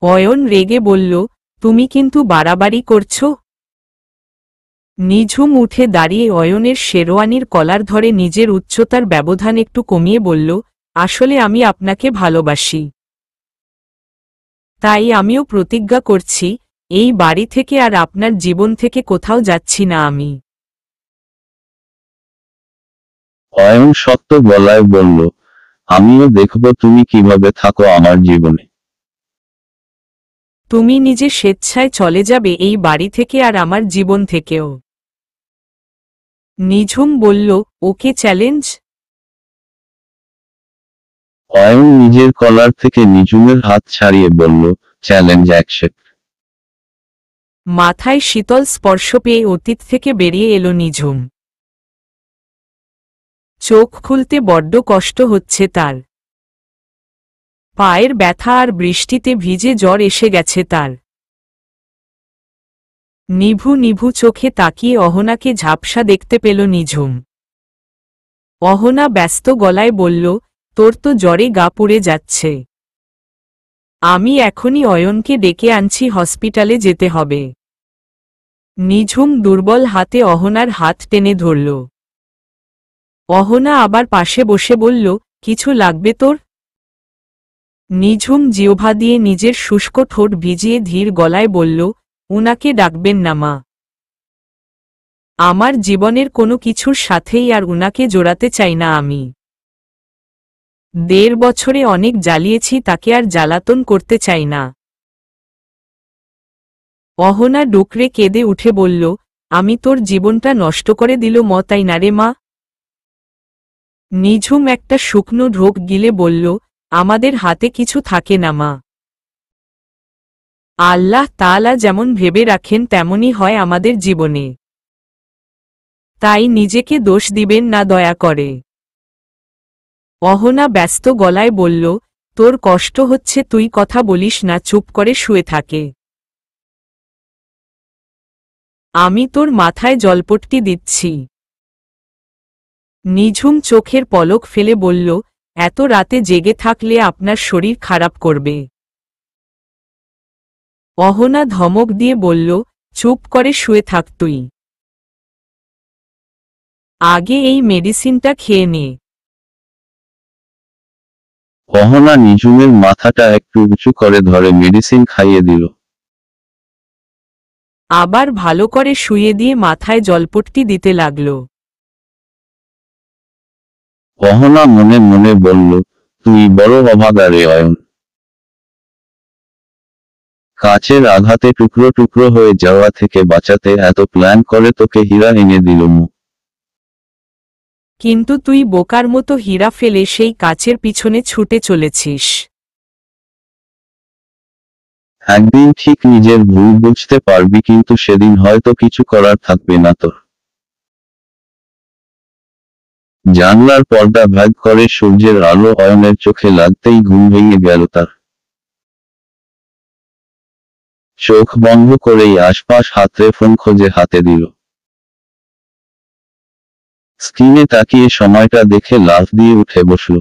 অয়ন রেগে বলল, তুমি কিন্তু বাড়াবাড়ি করছো। নিঝুম উঠে দাঁড়িয়ে অয়নের শেরওয়ানির কলার ধরে নিজের উচ্চতার ব্যবধান একটু কমিয়ে বলল, আসলে আমি আপনাকে ভালোবাসি। তাই আমিও প্রতিজ্ঞা করছি, এই বাড়ি থেকে আর আপনার জীবন থেকে কোথাও যাচ্ছি না আমি। অয়ন শক্ত গলায় বলল, আমিও দেখব তুমি কিভাবে থাকো আমার জীবনে। তুমি নিজে স্বেচ্ছায় চলে যাবে এই বাড়ি থেকে আর আমার জীবন থেকেও। নিঝুম বলল, ওকে চ্যালেঞ্জ? অয়ন নিজের কলার থেকে নিঝুমের হাত ছাড়িয়ে বলল, চ্যালেঞ্জ অ্যাকসেপ্ট। মাথায় শীতল স্পর্শ পেয়ে অতীত থেকে বেরিয়ে এলো নিঝুম। চোখ খুলতে বড্ড কষ্ট হচ্ছে তার। পায়ের ব্যথা আর বৃষ্টিতে ভিজে জ্বর এসে গেছে তার। নিভু নিভু চোখে তাকিয়ে অহনাকে ঝাপসা দেখতে পেল নিঝুম। অহনা ব্যস্ত গলায় বলল, তোর তো জ্বরে গা পুড়ে যাচ্ছে। আমি এখনই অয়নকে ডেকে আনছি, হসপিটালে যেতে হবে। নিঝুম দুর্বল হাতে অহনার হাত টেনে ধরল। অহনা আবার পাশে বসে বলল, কিছু লাগবে তোর? নিঝুম জিহ্বা দিয়ে নিজের শুষ্ক ঠোঁট ভিজিয়ে ধীর গলায় বলল, উনাকে ডাকবেন না মা। আমার জীবনের কোনো কিছুর সাথেই আর উনাকে জোড়াতে চাই না আমি। ১.৫ বছরে অনেক জ্বালিয়েছি, তাকে আর জ্বালাতন করতে চাই না। অহনা ডুকরে কেঁদে উঠে বলল, আমি তোর জীবনটা নষ্ট করে দিল ম, তাই না রে মা? নিঝুম একটা শুকনো ঢোক গিলে বলল, আমাদের হাতে কিছু থাকে না মা। আল্লাহ তাআলা যেমন ভেবে রাখেন তেমনই হয় আমাদের জীবনে। তাই নিজেকে দোষ দিবেন না দয়া করে। অহনা ব্যস্ত গলায় বলল, তোর কষ্ট হচ্ছে, তুই কথা বলিস না, চুপ করে শুয়ে থাকে। আমি তোর মাথায় জলপট্টি দিচ্ছি। নিঝুম চোখের পলক ফেলে বলল, এত রাতে জেগে থাকলে আপনার শরীর খারাপ করবে। অহনা ধমক দিয়ে বলল, চুপ করে শুয়ে থাক তুই। আগে এই মেডিসিনটা খেয়ে নে। অহনা নিঝুমের মাথাটা একটু উঁচু করে ধরে মেডিসিন খাইয়ে দিল। আবার ভালো করে শুয়ে দিয়ে মাথায় জলপট্টি দিতে লাগল। অহনা মনে মনে বলল, তুই বড় অভাগা রে অয়ন। কাচের আঘাতে টুকরো টুকরো হয়ে যাওয়া থেকে বাঁচাতে এত প্ল্যান করে তোকে হীরা এনে দিল মু। কিন্তু তুই বোকার মতো হীরা ফেলে সেই কাচের পিছনে ছুটে চলেছিস। একদিন ঠিক নিজের ভুল বুঝতে পারবি, কিন্তু সেদিন হয়তো কিছু করার থাকবে না তোর। জানলার পর্দা ভেদ করে সূর্যের আলো অয়নের চোখে লাগতেই ঘুম ভেঙে গেল তার। চোখ বন্ধ করেই আশপাশ হাতড়ে ফোন খোঁজে হাতে দিল। স্ক্রিনে তাকিয়ে সময়টা দেখে লাফ দিয়ে উঠে বসল।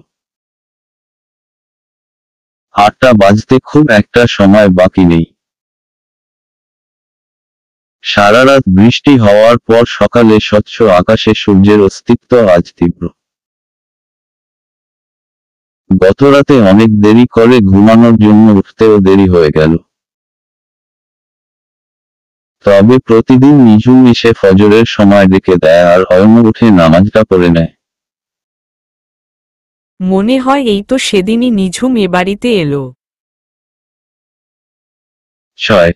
৮টা বাজতে খুব একটা সময় বাকি নেই। সারা রাত বৃষ্টি হওয়ার পর সকালে স্বচ্ছ আকাশে সূর্যের অস্তিত্ব আজ তীব্র। গতরাতে অনেক দেরি করে ঘুমানোর জন্য উঠতেও দেরি হয়ে গেল। তবে প্রতিদিন নিঝুম এসে ফজরের সময় ডেকে দেয় আর অয়ন উঠে নামাজটা পড়ে নেয়। মনে হয় এই তো সেদিনই নিঝুম এ বাড়িতে এলো। ৬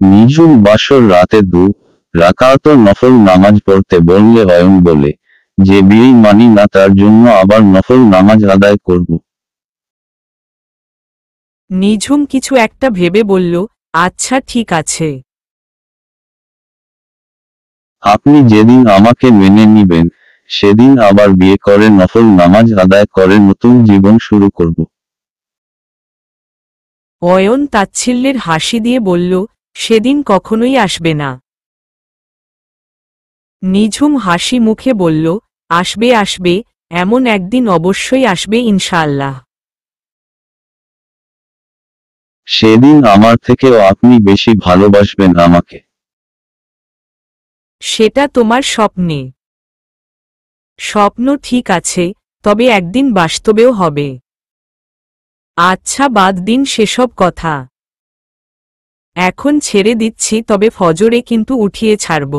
নিঝুম বাসর রাতে ২ রাকাত নফল নামাজ পড়তে বললে অয়ন বলে, যে বিয়েই মানি না তার জন্য আবার নফল নামাজ আদায় করব। নিঝুম কিছু একটা ভেবে বলল, আচ্ছা ঠিক আছে। আপনি যেদিন আমাকে মেনে নিবেন সেদিন আবার বিয়ে করে নফল নামাজ আদায় করে নতুন জীবন শুরু করব। অয়ন তাচ্ছিল্যের হাসি দিয়ে বলল, সেদিন কখনোই আসবে না। নিঝুম হাসি মুখে বলল, আসবে আসবে, এমন একদিন অবশ্যই আসবে ইনশাআল্লাহ। সেদিন আমার থেকেও আপনি বেশি ভালোবাসবেন আমাকে। সেটা তোমার স্বপ্নে। স্বপ্ন ঠিক আছে, তবে একদিন বাস্তবেও হবে। আচ্ছা বাদ দিন সেসব কথা। এখন ছেড়ে দিচ্ছি, তবে ফজরে কিন্তু উঠিয়ে ছাড়ব।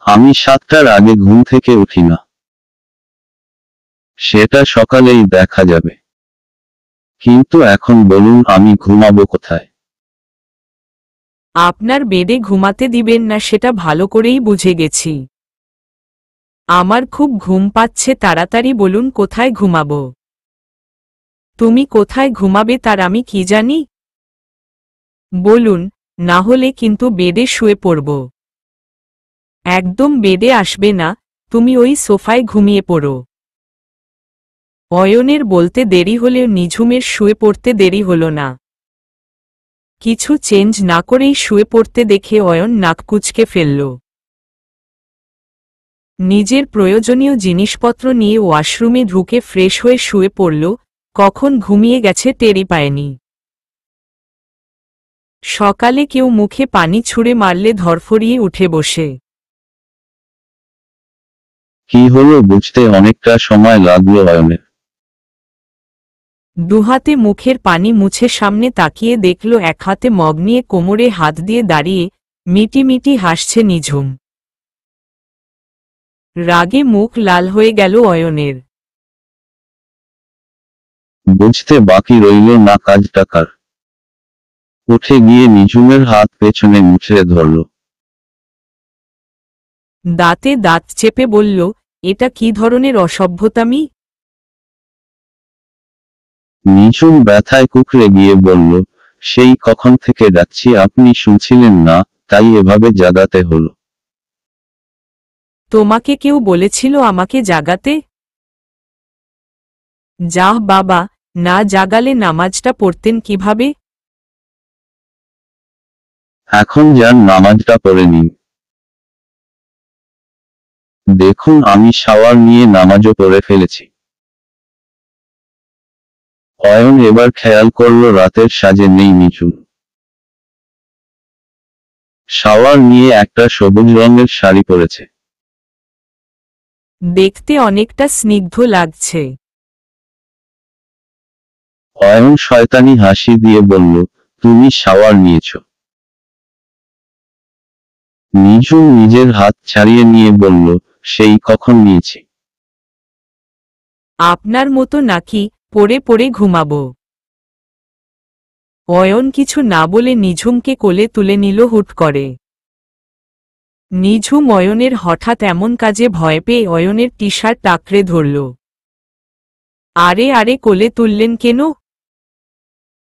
আমি 7টার আগে ঘুম থেকে উঠি না। সেটা সকালেই দেখা যাবে। কিন্তু এখন বলুন আমি ঘুমাবো কোথায়? আপনার বেডে ঘুমাতে দিবেন না সেটা ভালো করেই বুঝে গেছি। আমার খুব ঘুম পাচ্ছে, তাড়াতাড়ি বলুন কোথায় ঘুমাবো। তুমি কোথায় ঘুমাবে তার আমি কি জানি? বলুন, না হলে কিন্তু বেডে শুয়ে পড়ব। একদম বেডে আসবে না, তুমি ওই সোফায় ঘুমিয়ে পড়ো। অয়নের বলতে দেরি হলেও নিঝুমের শুয়ে পড়তে দেরি হল না। কিছু চেঞ্জ না করেই শুয়ে পড়তে দেখে অয়ন নাক কুঁচকে ফেলল। নিজের প্রয়োজনীয় জিনিসপত্র নিয়ে ওয়াশরুমে ঢুকে ফ্রেশ হয়ে শুয়ে পড়ল, কখন ঘুমিয়ে গেছে টেরই পায়নি। সকালে কেউ মুখে পানি ছুঁড়ে মারলে ধরফরিয়ে উঠে বসে। কি হলো বুঝতে অনেকটা সময় লাগলো অয়নের। দুহাতে মুখের পানি মুছে সামনে তাকিয়ে দেখল এক হাতে মগ নিয়ে কোমরে হাত দিয়ে দাঁড়িয়ে মিটিমিটি হাসছে নিঝুম। রাগে মুখ লাল হয়ে গেল অয়নের। বুঝতে বাকি রইল না কাজটা কার। উঠে গিয়ে নিঝুমের হাত পেছনে মুছড়ে ধরল। দাঁতে দাঁত চেপে বলল, এটা কি ধরনের অসভ্যতামি? নিঝুম ব্যথায় কুঁকড়ে গিয়ে বলল, সেই কখন থেকে ডাকছি আপনি শুনছিলেন না, তাই এভাবে জাগাতে হলো। তোমাকে কেউ বলেছিল আমাকে জাগাতে? যাহ বাবা, না জাগালে নামাজটা পড়তেন কিভাবে? এখন যান নামাজটা পড়ে নিন। দেখুন আমি শাওয়ার নিয়ে নামাজও পড়ে ফেলেছি। অয়ন এবার খেয়াল করল রাতের সাজে নেই নিঝুম। শাওয়ার নিয়ে একটা সবুজ রঙের শাড়ি পরেছে। দেখতে অনেকটা স্নিগ্ধ লাগছে। অয়ন শয়তানি হাসি দিয়ে বলল, তুমি শাওয়ার নিয়েছ? নিঝুম নিজের হাত ছাড়িয়ে নিয়ে বলল, সেই কখন নিয়েছি। আপনার মতো নাকি পড়ে পড়ে ঘুমাবো? অয়ন কিছু না বলে নিঝুমকে কোলে তুলে নিল হুট করে। নিঝুম অয়নের হঠাৎ এমন কাজে ভয় পেয়ে অয়নের টি শার্ট টাকরে ধরল। আরে আরে কোলে তুললেন কেন?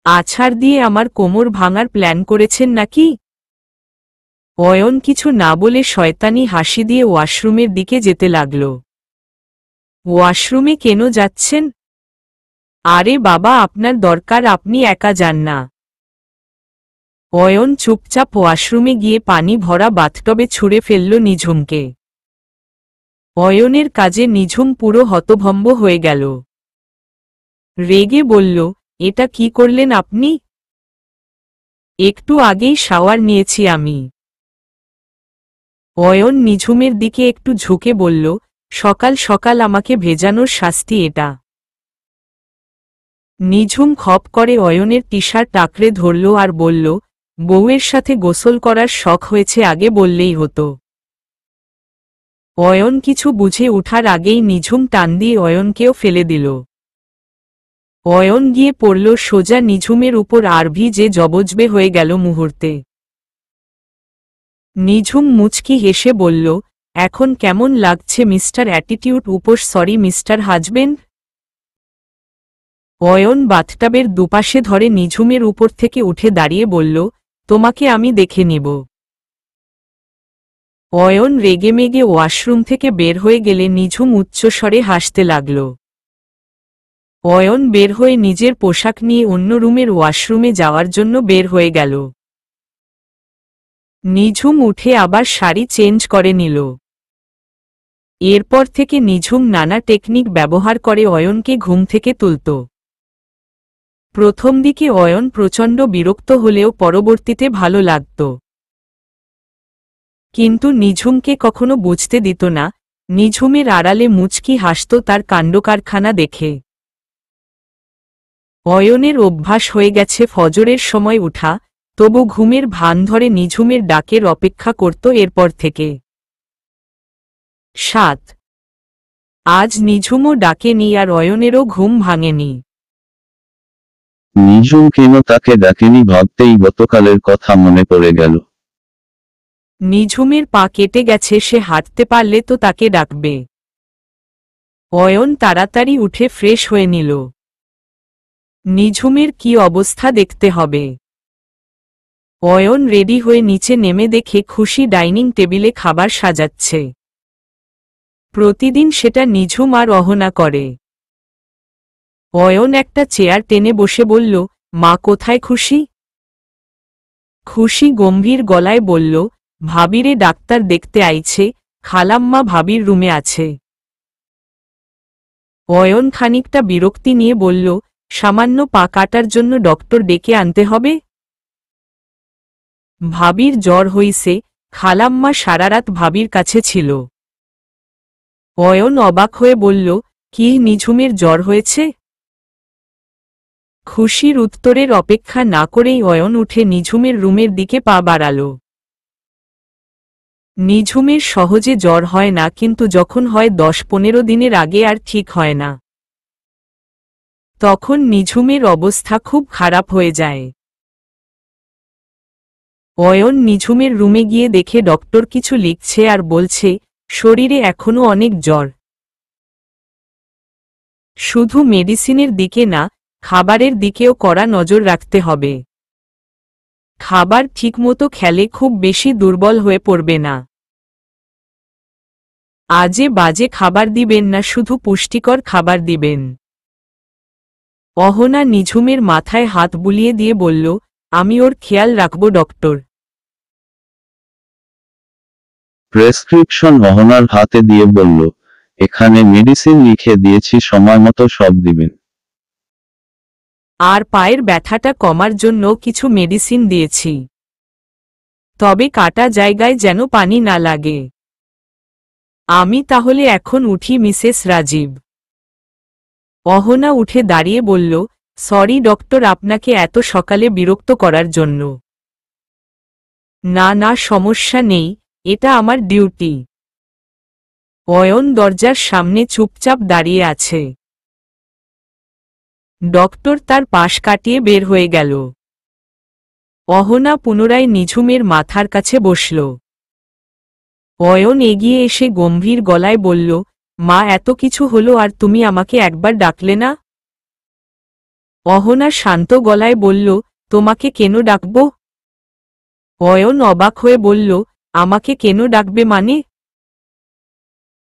আছাড় দিয়ে আমার কোমর ভাঙার প্ল্যান করেছেন নাকি? অয়ন কিছু না বলে শয়তানি হাসি দিয়ে ওয়াশরুমের দিকে যেতে লাগল। ওয়াশরুমে কেন যাচ্ছেন? আরে বাবা আপনার দরকার, আপনি একা যান না। অয়ন চুপচাপ ওয়াশরুমে গিয়ে পানি ভরা বাথটবে ছুঁড়ে ফেলল নিঝুমকে। অয়নের কাজে নিঝুম পুরো হতভম্ব হয়ে গেল। রেগে বলল, এটা কি করলেন আপনি? একটু আগেই শাওয়ার নিয়েছি আমি। অয়ন নিঝুমের দিকে একটু ঝুঁকে বলল, সকাল সকাল আমাকে ভেজানোর শাস্তি এটা। নিঝুম খপ করে অয়নের টি শার্ট টাকরে ধরল আর বলল, বউয়ের সাথে গোসল করার শখ হয়েছে আগে বললেই হতো। অয়ন কিছু বুঝে ওঠার আগেই নিঝুম টান দিয়ে অয়নকেও ফেলে দিল। অয়ন গিয়ে পড়ল সোজা নিঝুমের উপর আর যে জবজবে হয়ে গেল মুহূর্তে। নিঝুম মুচকি হেসে বলল, এখন কেমন লাগছে মিস্টার অ্যাটিটিউড উপোস সরি মিস্টার হাজবেন্ড? অয়ন বাথটাবের দুপাশে ধরে নিঝুমের উপর থেকে উঠে দাঁড়িয়ে বলল, তোমাকে আমি দেখে নিব। অয়ন রেগেমেগে ওয়াশরুম থেকে বের হয়ে গেলে নিঝুম উচ্চস্বরে হাসতে লাগল। অয়ন বের হয়ে নিজের পোশাক নিয়ে অন্য রুমের ওয়াশরুমে যাওয়ার জন্য বের হয়ে গেল। নিঝুম উঠে আবার শাড়ি চেঞ্জ করে নিল। এরপর থেকে নিঝুম নানা টেকনিক ব্যবহার করে অয়নকে ঘুম থেকে তুলত। প্রথম দিকে অয়ন প্রচণ্ড বিরক্ত হলেও পরবর্তীতে ভালো লাগত। কিন্তু নিঝুমকে কখনো বুঝতে দিত না, নিঝুমের আড়ালে মুচকি হাসত তার কাণ্ডকারখানা দেখে। অয়নের অভ্যাস হয়ে গেছে ফজরের সময় উঠা, তবু ঘুমের ভান ধরে নিঝুমের ডাকের অপেক্ষা করত এরপর থেকে। ৭ আজ নিঝুমও ডাকেনি আর অয়নেরও ঘুম ভাঙেনি। নিঝুম কেন তাকে ডাকেনি ভাবতেই গতকালের কথা মনে পড়ে গেল। নিঝুমের পা কেটে গেছে, সে হাঁটতে পারলে তো তাকে ডাকবে। অয়ন তাড়াতাড়ি উঠে ফ্রেশ হয়ে নিল। নিঝুমের কি অবস্থা দেখতে হবে। অয়ন রেডি হয়ে নিচে নেমে দেখে খুশি ডাইনিং টেবিলে খাবার সাজাচ্ছে। প্রতিদিন সেটা নিঝুম আর অহনা করে। অয়ন একটা চেয়ার টেনে বসে বলল, মা কোথায় খুশি? খুশি গম্ভীর গলায় বলল, ভাবিরে ডাক্তার দেখতে আইছে, খালাম্মা ভাবির রুমে আছে। অয়ন খানিকটা বিরক্তি নিয়ে বলল, সামান্য পা কাটার জন্য ডক্টর ডেকে আনতে হবে? ভাবির জ্বর হইছে, খালাম্মা সারারাত ভাবির কাছে ছিল। অয়ন অবাক হয়ে বলল, কি নিঝুমের জ্বর হয়েছে? খুশির উত্তরের অপেক্ষা না করেই অয়ন উঠে নিঝুমের রুমের দিকে পা বাড়াল। নিঝুমের সহজে জ্বর হয় না, কিন্তু যখন হয় 10-15 দিনের আগে আর ঠিক হয় না। তখন নিঝুমের অবস্থা খুব খারাপ হয়ে যায়। অয়ন নিঝুমের রুমে গিয়ে দেখে ডক্টর কিছু লিখছে আর বলছে, শরীরে এখনো অনেক জ্বর। শুধু মেডিসিনের দিকে না, খাবারের দিকেও কড়া নজর রাখতে হবে। খাবার ঠিকমতো খেলে খুব বেশি দুর্বল হয়ে পড়বে না। আজে বাজে খাবার দিবেন না, শুধু পুষ্টিকর খাবার দিবেন। অহনা নিঝুমের মাথায় হাত বুলিয়ে দিয়ে বলল, আমি ওর খেয়াল রাখব ডক্টর। প্রেসক্রিপশন অহনার হাতে দিয়ে বলল, এখানে মেডিসিন লিখে দিয়েছি, সময় মতো সব দিবেন। আর পায়ের ব্যথাটা কমার জন্য কিছু মেডিসিন দিয়েছি। তবে কাটা জায়গায় যেন পানি না লাগে। আমি তাহলে এখন উঠি মিসেস রাজীব। অহনা উঠে দাঁড়িয়ে বলল, সরি ডক্টর, আপনাকে এত সকালে বিরক্ত করার জন্য। না না, সমস্যা নেই, এটা আমার ডিউটি। অয়ন দরজার সামনে চুপচাপ দাঁড়িয়ে আছে। ডক্টর তার পাশ কাটিয়ে বের হয়ে গেল। অহনা পুনরায় নিঝুমের মাথার কাছে বসল। অয়ন এগিয়ে এসে গম্ভীর গলায় বলল, মা এত কিছু হলো আর তুমি আমাকে একবার ডাকলে না? অহনা শান্ত গলায় বলল, তোমাকে কেন ডাকব? অয়ন অবাক হয়ে বলল, আমাকে কেন ডাকবে মানে?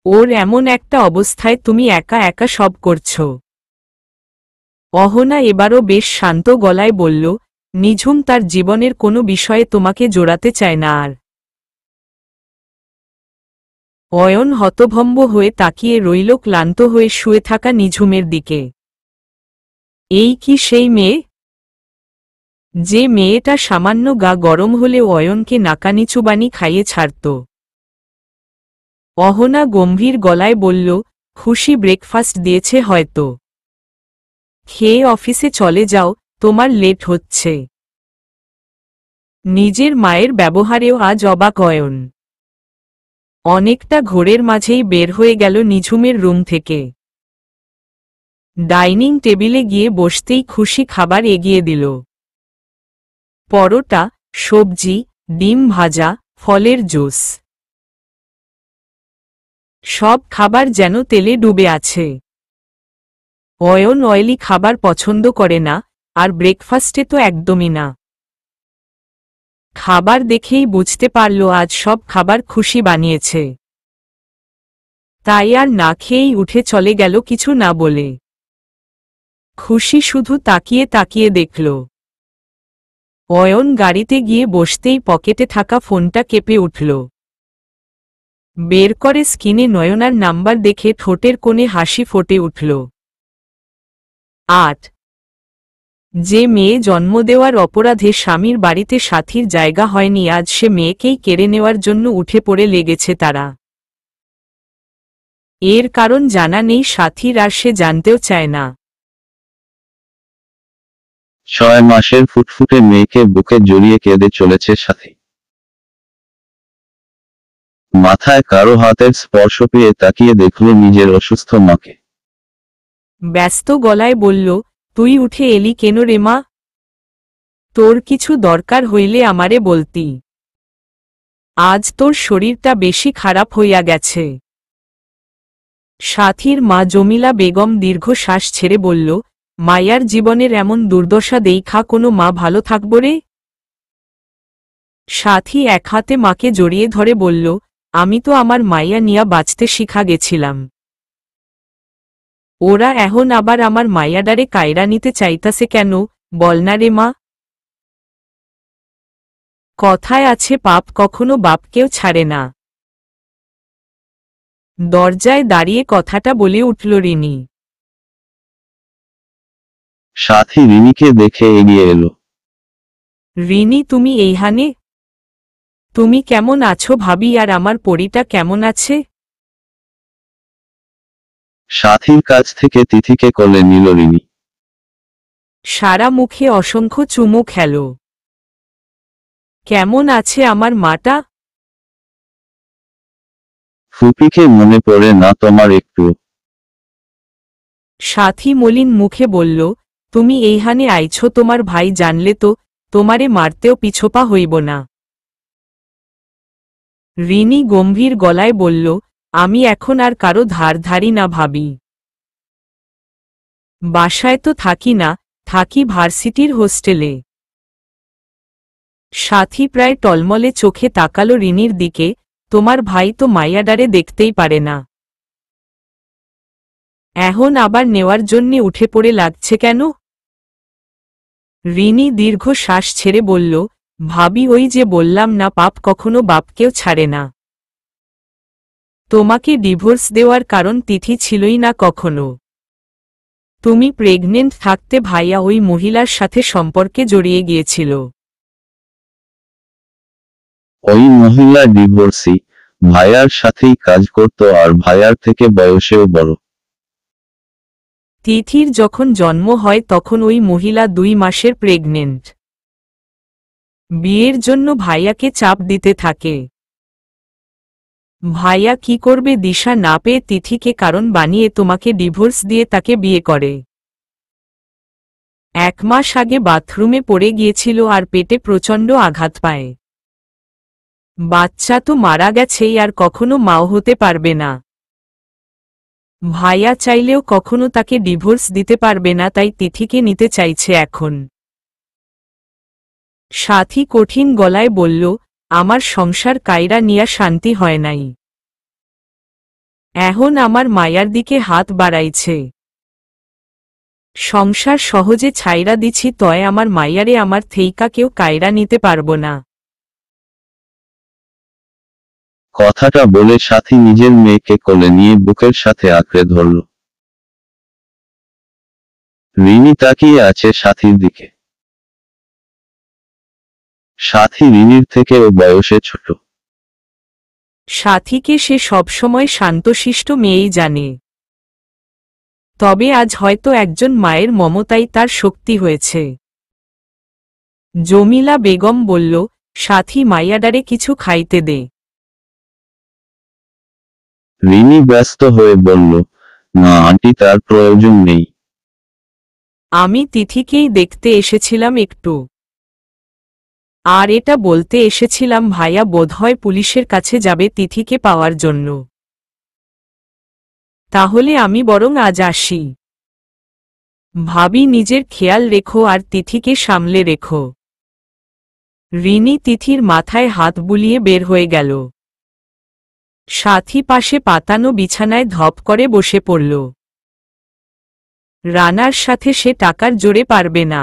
ওর এমন একটা অবস্থায় তুমি একা একা সব করছ। অহনা এবারও বেশ শান্ত গলায় বলল, নিঝুম তার জীবনের কোনো বিষয়ে তোমাকে জোড়াতে চায় না আর। অয়ন হতভম্ব হয়ে তাকিয়ে রইল ক্লান্ত হয়ে শুয়ে থাকা নিঝুমের দিকে। এই কি সেই মেয়ে? যে মেয়েটা সামান্য গা গরম হলেও অয়নকে নাকানিচুবানি খাইয়ে ছাড়ত। অহনা গম্ভীর গলায় বলল, খুশি ব্রেকফাস্ট দিয়েছে হয়তো। খেয়ে অফিসে চলে যাও, তোমার লেট হচ্ছে। নিজের মায়ের ব্যবহারেও আজ অবাক অয়ন। অনেকটা ঘোরের মাঝেই বের হয়ে গেল নিঝুমের রুম থেকে। ডাইনিং টেবিলে গিয়ে বসতেই খুশি খাবার এগিয়ে দিল। পরোটা, সবজি, ডিম ভাজা, ফলের জুস। সব খাবার যেন তেলে ডুবে আছে। অয়ন অয়েলি খাবার পছন্দ করে না, আর ব্রেকফাস্টে তো একদমই না। খাবার দেখেই বুঝতে পারল আজ সব খাবার খুশি বানিয়েছে। তাই আর না খেয়েই উঠে চলে গেল কিছু না বলে। খুশি শুধু তাকিয়ে তাকিয়ে দেখল। অয়ন গাড়িতে গিয়ে বসতেই পকেটে থাকা ফোনটা কেঁপে উঠল। বের করে স্ক্রিনে নয়নার নাম্বার দেখে ঠোঁটের কোণে হাসি ফুটে উঠল। ৮ যে মেয়ে জন্ম দেওয়ার অপরাধে স্বামীর বাড়িতে সাথীর জায়গা হয়নি, আজ সে মেয়েকেই কেড়ে নেওয়ার জন্য উঠে পড়ে লেগেছে তারা। এর কারণ জানা নেই সাথীর, আর সে জানতেও চায় না। 6 মাসের ফুটফুটে মেয়েকে বুকে জড়িয়ে কেঁদে চলেছে সাথী। মাথায় কারো হাতের স্পর্শ পেয়ে তাকিয়ে দেখল নিজের অসুস্থ মাকে। ব্যস্ত গলায় বলল, তুই উঠে এলি কেন রে মা? তোর কিছু দরকার হইলে আমারে বলতি। আজ তোর শরীরটা বেশি খারাপ হইয়া গেছে। সাথীর মা জমিলা বেগম দীর্ঘশ্বাস ছেড়ে বলল, মায়ার জীবনের এমন দুর্দশা দেইখা কোনো মা ভালো থাকব রে? সাথী এক হাতে মাকে জড়িয়ে ধরে বলল, আমি তো আমার মাইয়া নিয়া বাঁচতে শিখা গেছিলাম। ওরা এখন আবার আমার মাইয়াডারে কায়রা নিতে চাইতাছে কেন, বল না রে মা? কথায় আছে পাপ কখনো বাপকেও ছাড়ে না। দরজায় দাঁড়িয়ে কথাটা বলে উঠল রিনি। সাথী রিনিকে দেখে এগিয়ে এলো। রিনি, তুমি এইখানে? তুমি কেমন আছো ভাবি, আর আমার পরীটা কেমন আছে? সাথীর কাছ থেকে তিথিকে কোলে নিল রিনি। সারা মুখে অসংখ্য চুমু খেল। কেমন আছে আমার মাটা? ফুপিকে মনে পড়ে না তোমার একটু? সাথী মলিন মুখে বলল, তুমি এইখানে আইছো তোমার ভাই জানলে তো তোমারে মারতেও পিছোপা হইব না। রিনি গম্ভীর গলায় বলল, আমি এখন আর কারো ধার ধারি না ভাবি। বাসায় তো থাকি না, থাকি ভার্সিটির হোস্টেলে। সাথী প্রায় টলমলে চোখে তাকালো রিনির দিকে, তোমার ভাই তো মাইয়াডারে দেখতেই পারে না, এখন আবার নেওয়ার জন্যে উঠে পড়ে লাগছে কেন? রিনি দীর্ঘ শ্বাস ছেড়ে বলল, ভাবি ওই যে বললাম না, পাপ কখনো বাপকেও ছাড়ে না। তোমাকে ডিভোর্স দেওয়ার কারণ তিথি ছিলই না কখনো। তুমি প্রেগনেন্ট থাকতে ভাইয়া ওই মহিলার সাথে সম্পর্কে জড়িয়ে গিয়েছিল। ওই মহিলা ডিভোর্সি, ভাইয়ার সাথেই কাজ করত আর ভাইয়ার থেকে বয়সেও বড়। তিথির যখন জন্ম হয় তখন ওই মহিলা 2 মাসের প্রেগনেন্ট। বিয়ের জন্য ভাইয়াকে চাপ দিতে থাকে। ভাইয়া কি করবে দিশা না পেয়ে তিথিকে কারণ বানিয়ে তোমাকে ডিভোর্স দিয়ে তাকে বিয়ে করে। 1 মাস আগে বাথরুমে পড়ে গিয়েছিল আর পেটে প্রচণ্ড আঘাত পায়। বাচ্চা তো মারা গেছেই, আর কখনো মাও হতে পারবে না। ভাইয়া চাইলেও কখনো তাকে ডিভোর্স দিতে পারবে না, তাই তিথিকে নিতে চাইছে এখন। সাথী কঠিন গলায় বলল, আমার সংসার কায়রা নিয়া শান্তি হয় নাই, এখন আমার মায়ার দিকে হাত বাড়াইছে। সংসার সহজে ছাইরা দিছি, তয় আমার মাইয়ারে আমার থেইকা কেউ কায়রা নিতে পারব না। কথাটা বলে সাথী নিজের মেয়েকে কোলে নিয়ে বুকের সাথে আঁকড়ে ধরল। রিনি তাকিয়ে আছে সাথীর দিকে। সাথী রিনির থেকেও বয়সে ছোট। সাথীকে সে সবসময় শান্তশিষ্ট মেয়েই জানে, তবে আজ হয়তো একজন মায়ের মমতাই তার শক্তি হয়েছে। জমিলা বেগম বলল, সাথী মাইয়াডারে কিছু খাইতে দে। রিনি ব্যস্ত হয়ে বলল, না আন্টি, তার প্রয়োজন নেই। আমি তিথিকেই দেখতে এসেছিলাম একটু, আর এটা বলতে এসেছিলাম ভাইয়া বোধহয় পুলিশের কাছে যাবে তিথিকে পাওয়ার জন্য। তাহলে আমি বরং আজ আসি। ভাবি নিজের খেয়াল রেখো আর তিথিকে সামলে রেখো। রিনি তিথির মাথায় হাত বুলিয়ে বের হয়ে গেল। সাথী পাশে পাতানো বিছানায় ধপ করে বসে পড়ল। রানার সাথে সে টাকার জোরে পারবে না।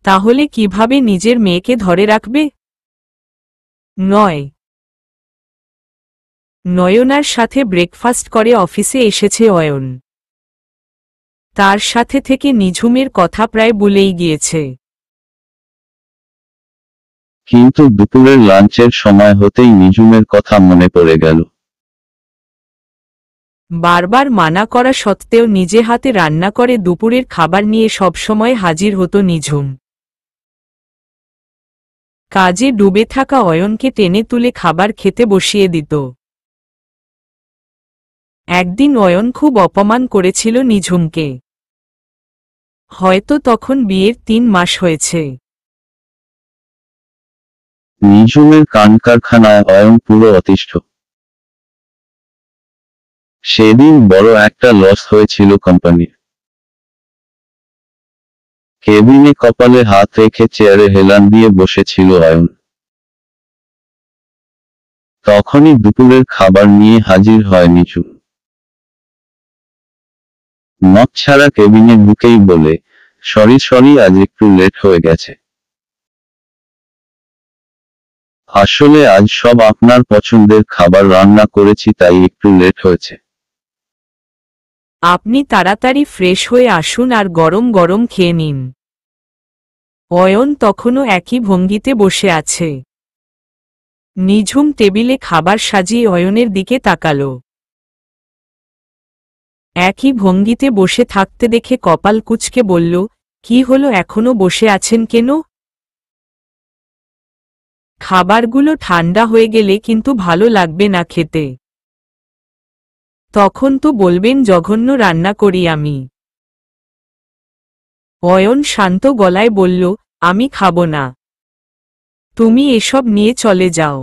তাহলে কিভাবে নিজের মেয়েকে ধরে রাখবে? নয়নার সাথে ব্রেকফাস্ট করে অফিসে এসেছে অয়ন। তার সাথে থেকে নিঝুমের কথা প্রায় ভুলেই গিয়েছে। কিন্তু দুপুরের লাঞ্চের সময় হতেই নিঝুমের কথা মনে পড়ে গেল। বারবার মানা করা সত্ত্বেও নিজে হাতে রান্না করে দুপুরের খাবার নিয়ে সবসময় হাজির হতো নিঝুম। কাজে ডুবে থাকা অয়নকে টেনে তুলে খাবার খেতে বসিয়ে দিত। একদিন অয়ন খুব অপমান করেছিল নিঝুমকে। হয়তো তখন বিয়ের 3 মাস হয়েছে। নিঝুমের কান কারখানায় অয়ন পুরো অতিষ্ঠ। সেদিন বড় একটা লস হয়েছিল কোম্পানির। কেবিনে কপালে হাত রেখে চেয়ারে হেলান দিয়ে বসেছিল অয়ন। তখনই দুপুরের খাবার নিয়ে হাজির হয় নিঝুম। নখ ছাড়া কেবিনে ঢুকেই বলে, সরি আজ একটু লেট হয়ে গেছে। আসলে আজ সব আপনার পছন্দের খাবার রান্না করেছি তাই একটু লেট হয়েছে। আপনি তাড়াতাড়ি ফ্রেশ হয়ে আসুন আর গরম গরম খেয়ে নিন। অয়ন তখনও একই ভঙ্গিতে বসে আছে। নিঝুম টেবিলে খাবার সাজিয়ে অয়নের দিকে তাকাল। একই ভঙ্গিতে বসে থাকতে দেখে কপাল কুঁচকে বলল, কি হলো, এখনো বসে আছেন কেন? খাবারগুলো ঠান্ডা হয়ে গেলে কিন্তু ভালো লাগবে না খেতে। তখন তো বলবেন জঘন্য রান্না করি আমি। অয়ন শান্ত গলায় বলল, আমি খাব না। তুমি এসব নিয়ে চলে যাও।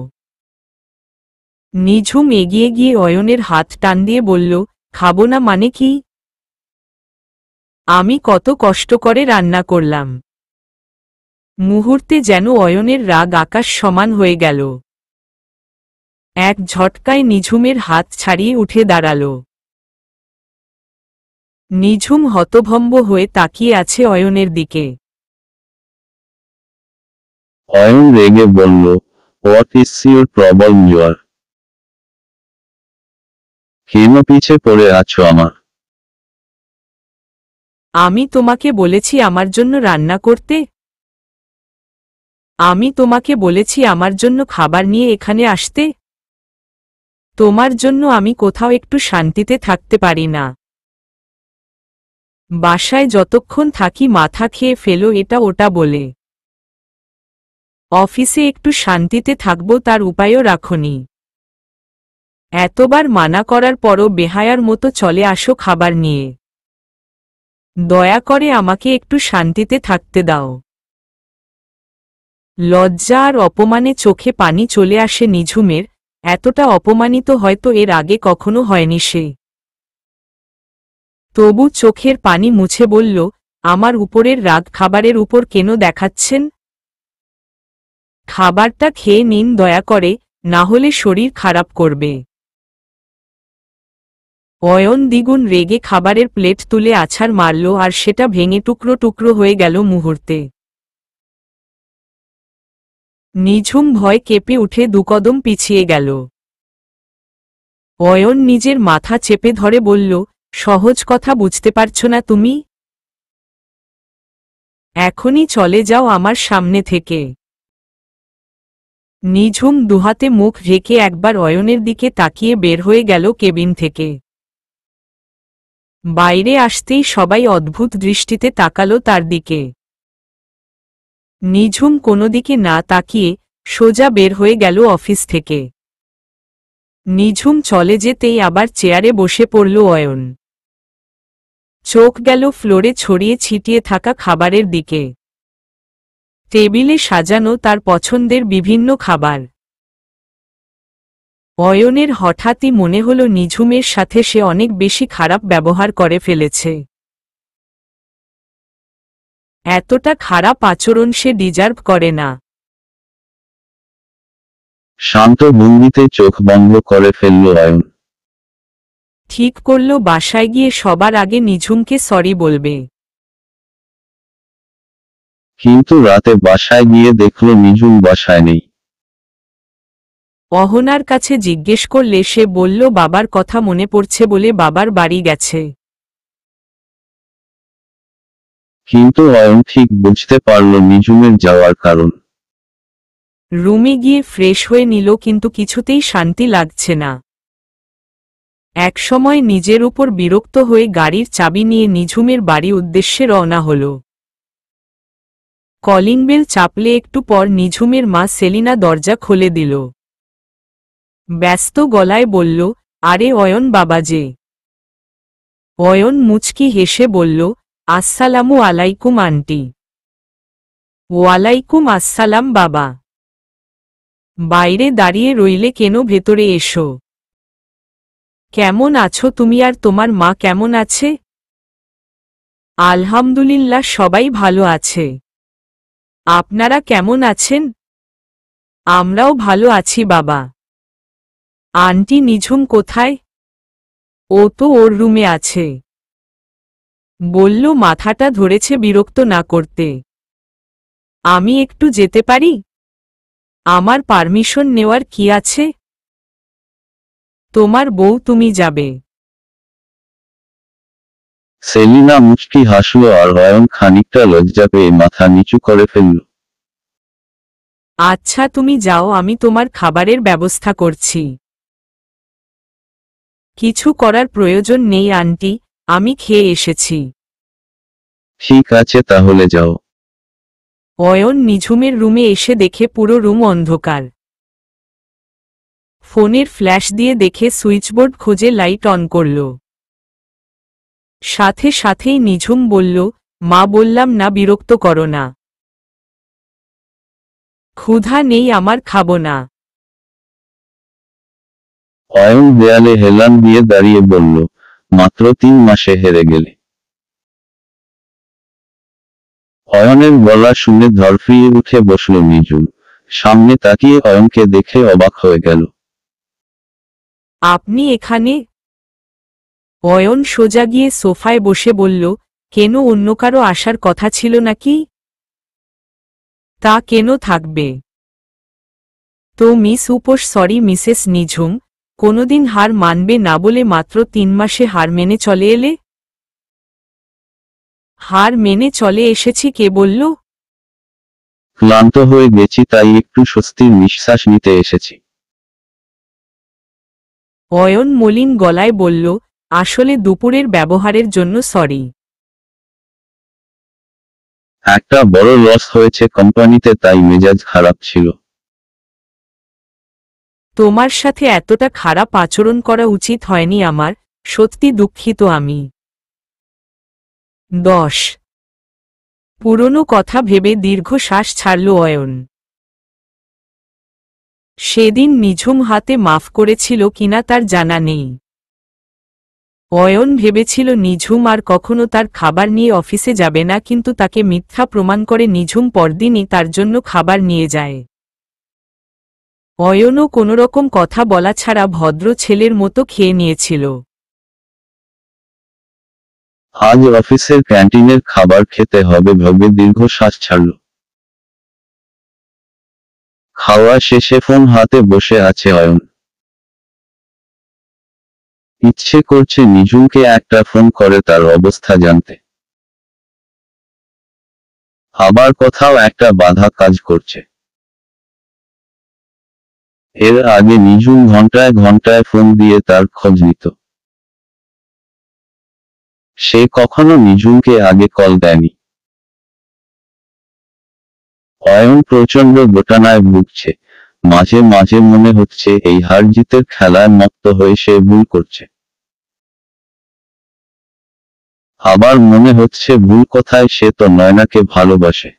নিঝুম এগিয়ে গিয়ে অয়নের হাত টান দিয়ে বলল, খাব না মানে কি? আমি কত কষ্ট করে রান্না করলাম। মুহূর্তে যেন অয়নের রাগ আকাশ সমান হয়ে গেল। এক ঝটকায় নিঝুমের হাত ছাড়িয়ে উঠে দাঁড়াল। নিঝুম হতভম্ব হয়ে তাকিয়ে আছে অয়নের দিকে। অয়ন রেগে বলল, what is your problem your? কেন পিছে পড়ে আছো আমার? আমি তোমাকে বলেছি আমার জন্য রান্না করতে? আমি তোমাকে বলেছি আমার জন্য খাবার নিয়ে এখানে আসতে? তোমার জন্য আমি কোথাও একটু শান্তিতে থাকতে পারি না। বাসায় যতক্ষণ থাকি মাথা খেয়ে ফেলো এটা ওটা বলে। অফিসে একটু শান্তিতে থাকবো তার উপায়ও রাখনি। এতবার মানা করার পরও বেহায়ার মতো চলে আসো খাবার নিয়ে। দয়া করে আমাকে একটু শান্তিতে থাকতে দাও। লজ্জা আর অপমানে চোখে পানি চলে আসে নিঝুমের। এতটা অপমানিত হয়তো এর আগে কখনো হয়নি সে। তবু চোখের পানি মুছে বলল, আমার উপরের রাগ খাবারের উপর কেন দেখাচ্ছেন? খাবারটা খেয়ে নিন দয়া করে, না হলে শরীর খারাপ করবে। অয়ন দ্বিগুণ রেগে খাবারের প্লেট তুলে আছাড় মারল আর সেটা ভেঙে টুকরো টুকরো হয়ে গেল মুহূর্তে। নিঝুম ভয় কেঁপে উঠে দুকদম পিছিয়ে গেল। অয়ন নিজের মাথা চেপে ধরে বলল, সহজ কথা বুঝতে পারছ না তুমি? এখনই চলে যাও আমার সামনে থেকে। নিঝুম দুহাতে মুখ ঢেকে একবার অয়নের দিকে তাকিয়ে বের হয়ে গেল কেবিন থেকে। বাইরে আসতেই সবাই অদ্ভুত দৃষ্টিতে তাকালো তার দিকে। নিঝুম কোনো দিকে না তাকিয়ে সোজা বের হয়ে গেল অফিস থেকে। নিঝুম চলে যেতেই আবার চেয়ারে বসে পড়ল অয়ন। চোখ গেল ফ্লোরে ছড়িয়ে ছিটিয়ে থাকা খাবারের দিকে। টেবিলে সাজানো তার পছন্দের বিভিন্ন খাবার। অয়নের হঠাৎই মনে হল নিঝুমের সাথে সে অনেক বেশি খারাপ ব্যবহার করে ফেলেছে। এতটা খারাপ আচরণ সে ডিজার্ভ করে না। শান্ত ভঙ্গিতে চোখ বন্ধ করে ফেলল অয়ন। ঠিক করল বাসায় গিয়ে সবার আগে নিঝুমকে সরি বলবে। কিন্তু রাতে বাসায় গিয়ে দেখল নিঝুম বাসায় নেই। অহনার কাছে জিজ্ঞেস করলে সে বলল বাবার কথা মনে পড়ছে বলে বাবার বাড়ি গেছে। কিন্তু অয়ন ঠিক বুঝতে পারল নিঝুমের যাওয়ার কারণ। রুমে গিয়ে ফ্রেশ হয়ে নিল কিন্তু কিছুতেই শান্তি লাগছে না। একসময় নিজের উপর বিরক্ত হয়ে গাড়ির চাবি নিয়ে নিঝুমের বাড়ি উদ্দেশ্যে রওনা হল। কলিং বেল চাপলে একটু পর নিঝুমের মা সেলিনা দরজা খুলে দিল। ব্যস্ত গলায় বলল, আরে অয়ন বাবা যে। অয়ন মুচকি হেসে বলল, আসসালামু আলাইকুম আন্টি। ওয়ালাইকুম আসসালাম বাবা। বাইরে দাঁড়িয়ে রইলে কেন, ভেতরে এসো। কেমন আছো তুমি আর তোমার মা কেমন আছে? আলহামদুলিল্লাহ সবাই ভালো আছে। আপনারা কেমন আছেন? আমরাও ভালো আছি বাবা। আন্টি নিঝুম কোথায়? ও তো ওর রুমে আছে। বলল মাথাটা ধরেছে বিরক্ত না করতে। আমি একটু যেতে পারি? আমার পারমিশন নেওয়ার কি আছে? তোমার বউ, তুমি যাবে। সেলিনা মুচকি হাসল আর অয়ন খানিকটা লজ্জা পেয়ে মাথা নিচু করে ফেলল। আচ্ছা তুমি যাও, আমি তোমার খাবারের ব্যবস্থা করছি। কিছু করার প্রয়োজন নেই আন্টি, আমি খেয়ে এসেছি। ঠিক আছে তাহলে যাও। অয়ন নিঝুমের রুমে এসে দেখে পুরো রুম অন্ধকার। ফোনের ফ্ল্যাশ দিয়ে দেখে সুইচবোর্ড খুঁজে লাইট অন করল। সাথে সাথেই নিঝুম বলল, মা বললাম না বিরক্ত করো না। ক্ষুধা নেই আমার, খাবো না। অয়ন দেয়ালে হেলান দিয়ে দাঁড়িয়ে বলল, মাত্র 3 মাসে হেরে গেলে। অয়নের গলা শুনে ধরফিয়ে উঠে বসল নিঝুম। সামনে তাকিয়ে অয়নকে দেখে অবাক হয়ে গেল। আপনি এখানে? অয়ন সোজা গিয়ে সোফায় বসে বলল, কেন, অন্য কারো আসার কথা ছিল নাকি? তা কেন থাকবে? তো মিস উপোস, সরি মিসেস নিঝুম, কোনোদিন হার মানবে না বলে মাত্র 3 মাসে হার মেনে চলে এলে? হার মেনে চলে এসেছি কে বলল? ক্লান্ত হয়ে গেছি তাই একটু স্বস্তির নিঃশ্বাস নিতে এসেছি। অয়ন মলিন গলায় বলল, আসলে দুপুরের ব্যবহারের জন্য সরি। একটা বড় লস হয়েছে কোম্পানিতে তাই মেজাজ খারাপ ছিল। তোমার সাথে এতটা খারাপ আচরণ করা উচিত হয়নি আমার, সত্যি দুঃখিত আমি। 10 পুরনো কথা ভেবে দীর্ঘশ্বাস ছাড়ল অয়ন। সেদিন নিঝুম হাতে মাফ করেছিল কিনা তার জানা নেই। অয়ন ভেবেছিল নিঝুম আর কখনো তার খাবার নিয়ে অফিসে যাবে না, কিন্তু তাকে মিথ্যা প্রমাণ করে নিঝুম পরদিনই তার জন্য খাবার নিয়ে যায়। অয়নও কোনোরকম কথা বলা ছাড়া ভদ্র ছেলের মতো খেয়ে নিয়েছিল। আজ অফিসের ক্যান্টিনের খাবার খেতে হবে ভেবে দীর্ঘশ্বাস ছাড়ল। খাওয়া শেষে ফোন হাতে বসে আছে অয়ন। ইচ্ছে করছে নিঝুমকে একটা ফোন করে তার অবস্থা জানতে। আবার কোথাও একটা বাধা কাজ করছে। এর আগে নিঝুম ঘন্টায় ঘন্টায় ফোন দিয়ে তার খোঁজ নিত। সে কখনো নিঝুমকে আগে কল দেয়নি। অয়ন প্রচণ্ড দোটানায় ভুগছে। মাঝে মাঝে মনে হচ্ছে এই হার জিতের খেলায় মত্ত হয়ে সে ভুল করছে। আবার মনে হচ্ছে ভুল কোথায়, সে তো নয়নাকে ভালোবাসে।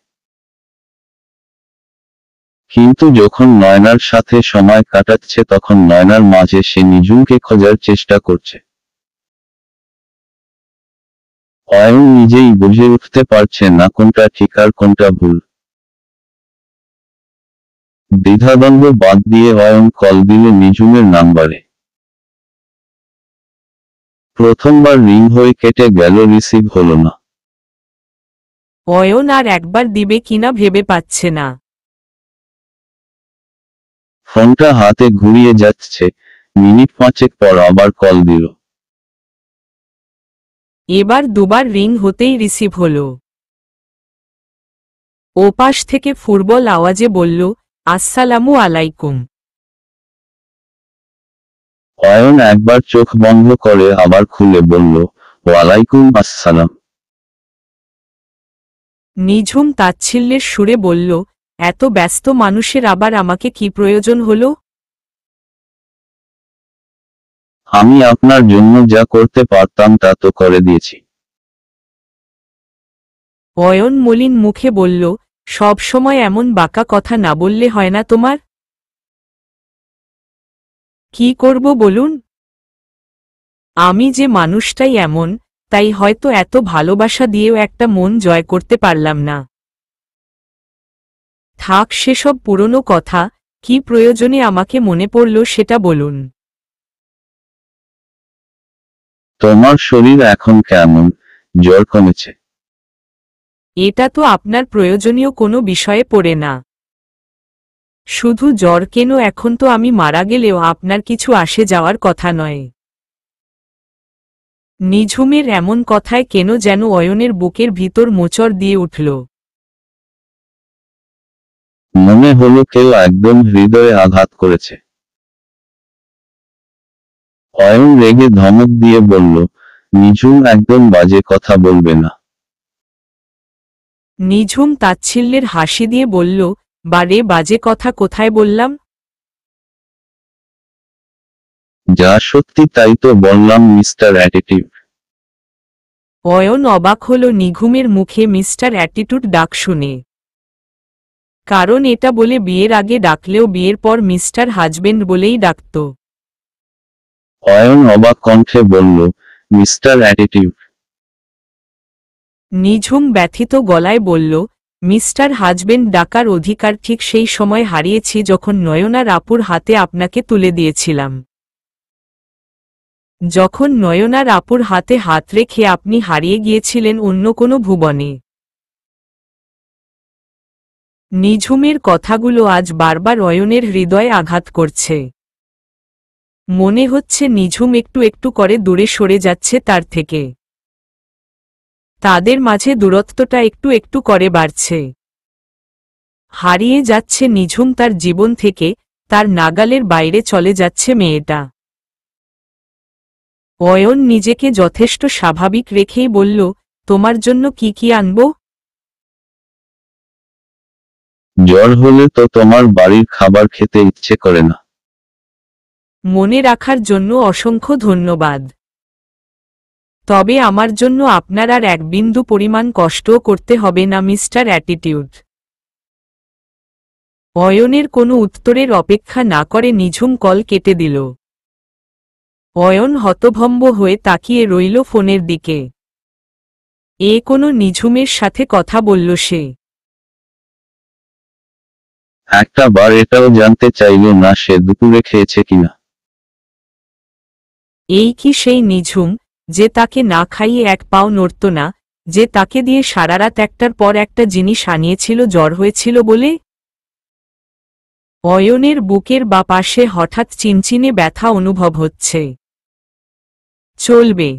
কিন্তু যখন নয়নার সাথে সময় কাটাচ্ছে তখন নয়নার মাঝে সে নিঝুমকে খোঁজার চেষ্টা করছে। অয়ন নিজেই বুঝে উঠতে পারছে না কোনটা ঠিক আর কোনটা ভুল। দ্বিধাদ্বন্দ্ব বাদ দিয়ে অয়ন কল দিল নিঝুমের নাম্বারে। প্রথমবার রিং হয়ে কেটে গেল, রিসিভ হলো না। অয়ন আর একবার দিবে কিনা ভেবে পাচ্ছে না। ফোনটা হাতে ঘুরিয়ে যাচ্ছে, মিনিট 5 পর আবার কল দিল। এবার দুবার রিং হতেই রিসিভ হলো। ওপাশ থেকে ফুটবল আওয়াজে বলল, আসসালামু আলাইকুম। অয়ন একবার চোখ বন্ধ করে আবার খুলে বলল, ওয়ালাইকুম আসসালাম। নিঝুম তাচ্ছিল্যের সুরে বলল, এত ব্যস্ত মানুষের আবার আমাকে কি প্রয়োজন হলো? আমি আপনার জন্য যা করতে পারতাম তা তো করে দিয়েছি। অয়ন মলিন মুখে বলল, সব সময় এমন বাঁকা কথা না বললে হয় না তোমার? কি করব বলুন? আমি যে মানুষটাই এমন, তাই হয়তো এত ভালোবাসা দিয়েও একটা মন জয় করতে পারলাম না। থাক সেসব পুরনো কথা, কি প্রয়োজনে আমাকে মনে পড়ল সেটা বলুন। তোমার শরীর এখন কেমন? জ্বর কমেছে? এটা তো আপনার প্রয়োজনীয় কোনো বিষয়ে পড়ে না। শুধু জ্বর কেন, এখন তো আমি মারা গেলেও আপনার কিছু আসে যাওয়ার কথা নয়। নিঝুমের এমন কথায় কেন যেন অয়নের বুকের ভিতর মোচড় দিয়ে উঠল। মনে হলো কেউ একদম হৃদয়ে আঘাত করেছে। অয়ন রেগে ধমক দিয়ে বলল, নিঝুম একদম বাজে কথা বলবে না। নিঝুম তাচ্ছিল্যের হাসি দিয়ে বলল, বারে বাজে কথা কোথায় বললাম? যা সত্যি তাই তো বললাম মিস্টার অ্যাটিটিউড। অয়ন অবাক হল নিঝুমের মুখে মিস্টার অ্যাটিটিউড ডাক শুনে। কারণ এটা বলে বিয়ের আগে ডাকলেও বিয়ের পর মিস্টার হাজবেন্ড বলেই ডাকত। অয়ন অবাক কণ্ঠে বলল, মিস্টার অ্যাটিটিউড। নিঝুম ব্যথিত গলায় বলল, মিস্টার হাজবেন্ড ডাকার অধিকার ঠিক সেই সময় হারিয়েছি যখন নয়নার আপুর হাতে আপনাকে তুলে দিয়েছিলাম। যখন নয়নার আপুর হাতে হাত রেখে আপনি হারিয়ে গিয়েছিলেন অন্য কোনো ভুবনে। নিঝুমের কথাগুলো আজ বারবার অয়নের হৃদয়ে আঘাত করছে। মনে হচ্ছে নিঝুম একটু একটু করে দূরে সরে যাচ্ছে তার থেকে। তাদের মাঝে দূরত্বটা একটু একটু করে বাড়ছে। হারিয়ে যাচ্ছে নিঝুম তার জীবন থেকে, তার নাগালের বাইরে চলে যাচ্ছে মেয়েটা। অয়ন নিজেকে যথেষ্ট স্বাভাবিক রেখেই বলল, তোমার জন্য কি কি আনব? জ্বর হলে তো তোমার বাড়ির খাবার খেতে ইচ্ছে করে না। মনে রাখার জন্য অসংখ্য ধন্যবাদ। তবে আমার জন্য আপনার আর এক বিন্দু পরিমাণ কষ্টও করতে হবে না মিস্টার অ্যাটিটিউড। অয়নের কোনো উত্তরের অপেক্ষা না করে নিঝুম কল কেটে দিল। অয়ন হতভম্ব হয়ে তাকিয়ে রইল ফোনের দিকে। এ কোনো নিঝুমের সাথে কথা বলল সে? একটা বার এটাও জানতে চাইল না সে দুপুরে খেয়েছে কিনা। এই কি সেই নিঝুম, যে তাকে না খাইয়ে এক পাও নড়ত না, যে তাকে দিয়ে সারারাত একটার পর একটা জিনিস আনিয়েছিল জ্বর হয়েছিল বলে? অয়নের বুকের বা পাশে হঠাৎ চিনচিনে ব্যথা অনুভব হচ্ছে। চলবে।